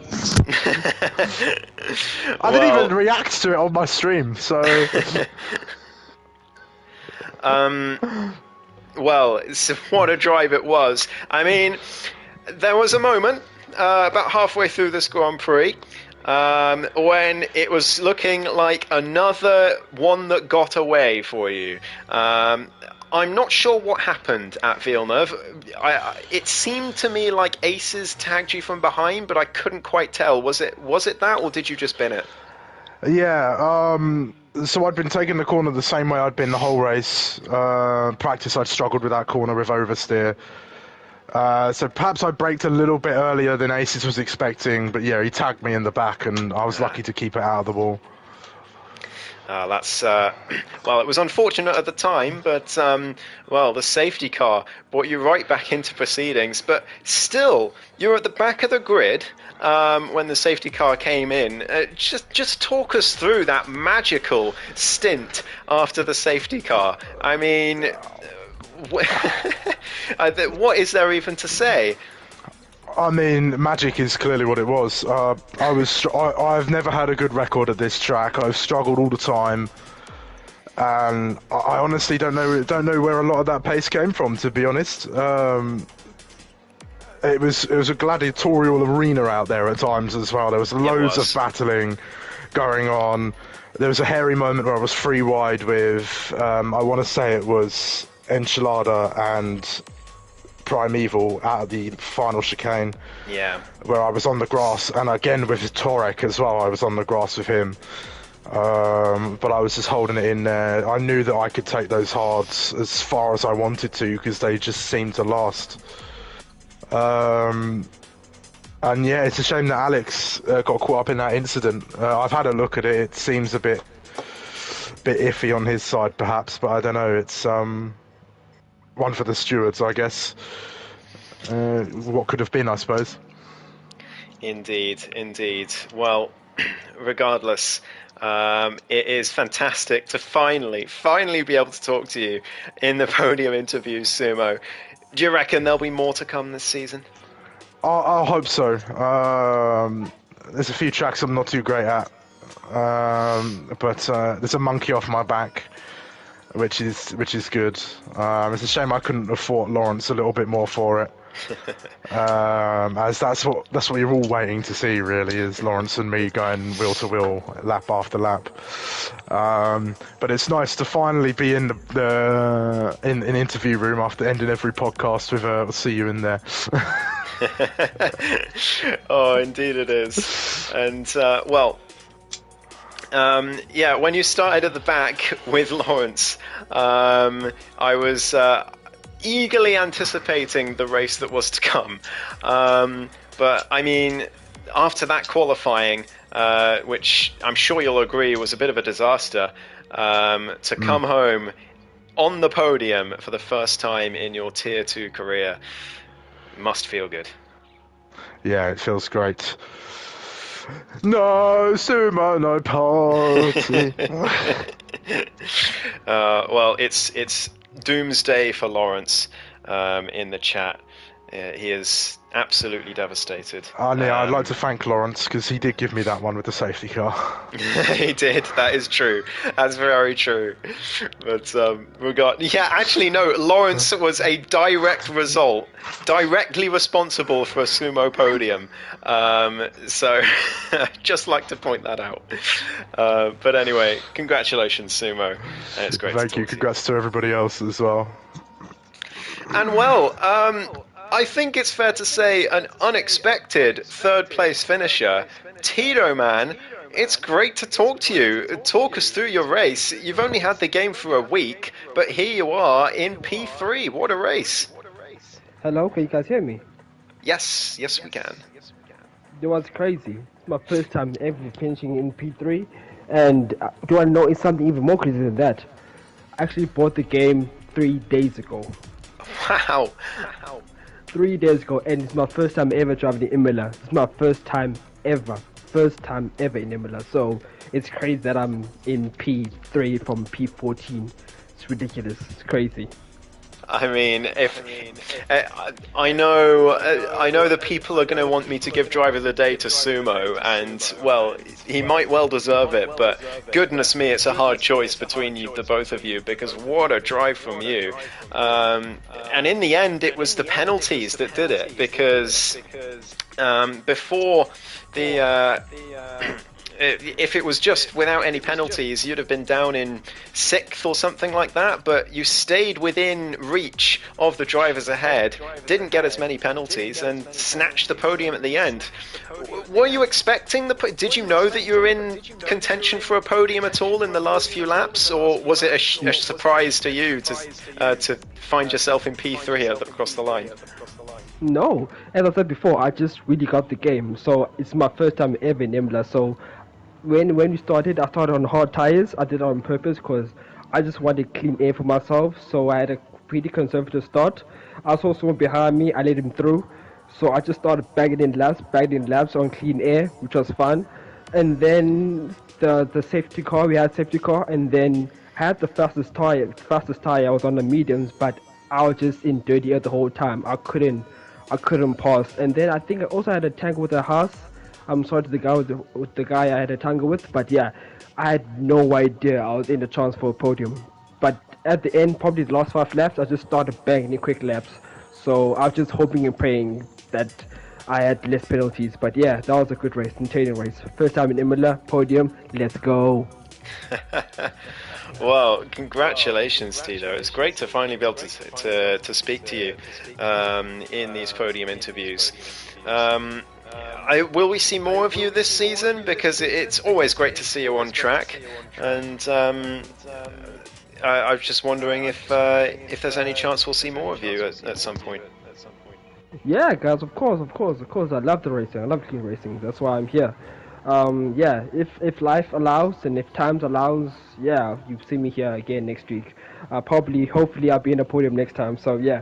Speaker 2: I didn't even react to it on my stream, so.
Speaker 1: Well, what a drive it was. I mean, there was a moment about halfway through this Grand Prix when it was looking like another one that got away for you. I'm not sure what happened at Villeneuve. It seemed to me like Aces tagged you from behind, but I couldn't quite tell. Was it that, or did you just bin it?
Speaker 2: Yeah, so I'd been taking the corner the same way I'd been the whole race. Practice, I'd struggled with that corner with oversteer. So perhaps I braked a little bit earlier than Aces was expecting, but yeah, he tagged me in the back, and I was lucky to keep it out of the wall.
Speaker 1: That's well, it was unfortunate at the time, but well, the safety car brought you right back into proceedings. But still, you're at the back of the grid when the safety car came in. Just talk us through that magical stint after the safety car. I mean, what is there even to say?
Speaker 2: I mean, magic is clearly what it was. I've never had a good record at this track. I've struggled all the time, and I honestly don't know where a lot of that pace came from. To be honest, it was a gladiatorial arena out there at times as well. There was loads of battling going on. There was a hairy moment where I was free wide with I want to say it was Enchilada and Primeval out of the final chicane.
Speaker 1: Yeah.
Speaker 2: Where I was on the grass, and again with Torek as well, I was on the grass with him. But I was just holding it in there. I knew that I could take those hards as far as I wanted to because they just seemed to last. And yeah, it's a shame that Alex got caught up in that incident. I've had a look at it. It seems a bit iffy on his side, perhaps, but I don't know. It's one for the stewards, I guess. What could have been, I suppose.
Speaker 1: Indeed. Well, regardless, it is fantastic to finally be able to talk to you in the podium interviews, Sumo. Do you reckon there'll be more to come this season?
Speaker 2: I hope so. There's a few tracks I'm not too great at, but there's a monkey off my back, which is good. It's a shame I couldn't have fought Lawrence a little bit more for it. As that's what you're all waiting to see, really, is Lawrence and me going wheel to wheel, lap after lap. But it's nice to finally be in the interview room after ending every podcast with "I'll see you in there."
Speaker 1: Oh, indeed it is. And yeah, when you started at the back with Lawrence, I was eagerly anticipating the race that was to come. But I mean, after that qualifying, which I'm sure you'll agree was a bit of a disaster, to come home on the podium for the first time in your Tier 2 career must feel good.
Speaker 2: Yeah, it feels great. No sumo, no party.
Speaker 1: Well, it's doomsday for Lawrence in the chat. He is absolutely devastated.
Speaker 2: Yeah, I'd like to thank Lawrence because he did give me that one with the safety car.
Speaker 1: He did. That is true. That's very true. But Lawrence was a direct result, directly responsible for a sumo podium. So just like to point that out. But anyway, congratulations, Sumo. It's great.
Speaker 2: Thank you. Congrats to everybody else as well.
Speaker 1: And well, I think it's fair to say an unexpected third place finisher. Tito, man, it's great to talk to you. Talk us through your race. You've only had the game for a week, but here you are in P3. What a race.
Speaker 4: Hello, can you guys hear me?
Speaker 1: Yes, we can.
Speaker 4: It was crazy. It's my first time ever finishing in P3, And do I know it's something even more crazy than that? I actually bought the game 3 days ago.
Speaker 1: Wow.
Speaker 4: 3 days ago, and it's my first time ever driving the Imola. It's my first time ever in Imola. So it's crazy that I'm in P3 from P14. It's ridiculous. It's crazy.
Speaker 1: I mean, if I know the people are going to want me to give Driver of the Day to Sumo, and well, he might well deserve it. But goodness me, it's a hard choice between the both of you, because what a drive from you. And in the end, it was the penalties that did it, because before the. If it was just without any penalties, you'd have been down in 6th or something like that, but you stayed within reach of the drivers ahead, didn't get as many penalties, and snatched the podium at the end. Were you expecting did you know that you were in contention for a podium at all in the last few laps, or was it a surprise to you to find yourself in P3 across the line?
Speaker 4: No, as I said before, I just really got the game, so it's my first time ever in Imola, so when we started, I started on hard tires. I did it on purpose because I just wanted clean air for myself. So I had a pretty conservative start. I saw someone behind me. I let him through. So I just started bagging in laps on clean air, which was fun. And then the safety car, we had safety car, and then had the fastest tire. I was on the mediums, but I was just in dirty air the whole time. I couldn't pass. And then I think I also had a tangle with a Haas. I'm sorry to the guy with the guy I had a tangle with, but yeah, I had no idea I was in the chance for a podium. But at the end, probably the last 5 laps, I just started banging in quick laps. So I was just hoping and praying that I had less penalties. But yeah, that was a good race, entertaining race. First time in Imola, podium, let's go.
Speaker 1: Well, congratulations, Tito. It's great to finally be able to speak to you in these podium interviews. Will we see more of you this season? Because it's always great to see you on track, and I was just wondering if there's any chance we'll see more of you at some point.
Speaker 4: Yeah, guys, of course. I love the racing. I love clean racing. That's why I'm here. Yeah, if life allows and if times allows, yeah, you see me here again next week. Hopefully, I'll be in a podium next time. So yeah,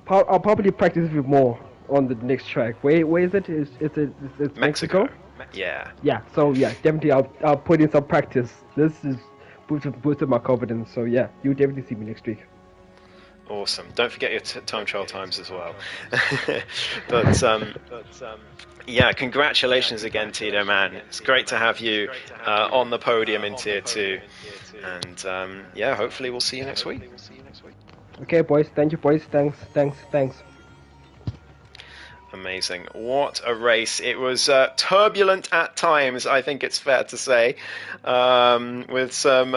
Speaker 4: I'll probably practice a bit more on the next track. Where is it? It's Mexico?
Speaker 1: Yeah.
Speaker 4: Yeah. So yeah, definitely I'll put in some practice. This is boosted my confidence. So yeah, you definitely see me next week.
Speaker 1: Awesome. Don't forget your time trial times as well. But yeah, congratulations again, Tito, man. It's great to have you on the podium in Tier 2. And yeah, hopefully we'll see you next week.
Speaker 4: Okay, boys. Thank you, boys. Thanks.
Speaker 1: Amazing. What a race. It was turbulent at times, I think it's fair to say, with some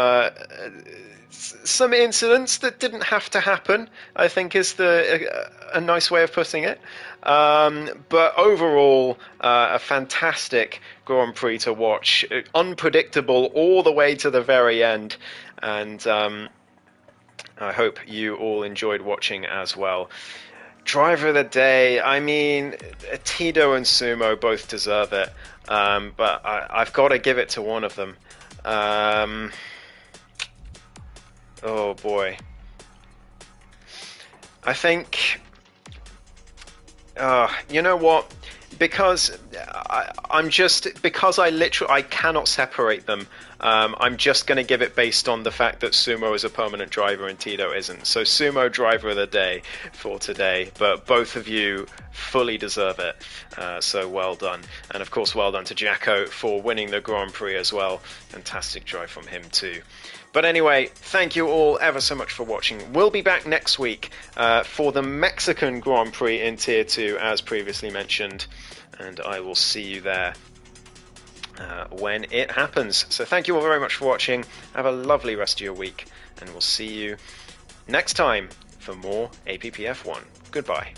Speaker 1: incidents that didn't have to happen, I think is a nice way of putting it. But overall, a fantastic Grand Prix to watch. Unpredictable all the way to the very end. And I hope you all enjoyed watching as well. Driver of the Day, I mean, Tito and Sumo both deserve it. But I've got to give it to one of them. Oh boy. I think, you know what? Because I cannot separate them. I'm just going to give it based on the fact that Sumo is a permanent driver and Tito isn't. So Sumo, Driver of the Day for today. But both of you fully deserve it. So well done. And of course, well done to Jacko for winning the Grand Prix as well. Fantastic drive from him too. But anyway, thank you all ever so much for watching. We'll be back next week for the Mexican Grand Prix in Tier 2, as previously mentioned. And I will see you there when it happens. So thank you all very much for watching. Have a lovely rest of your week. And we'll see you next time for more APPF1. Goodbye.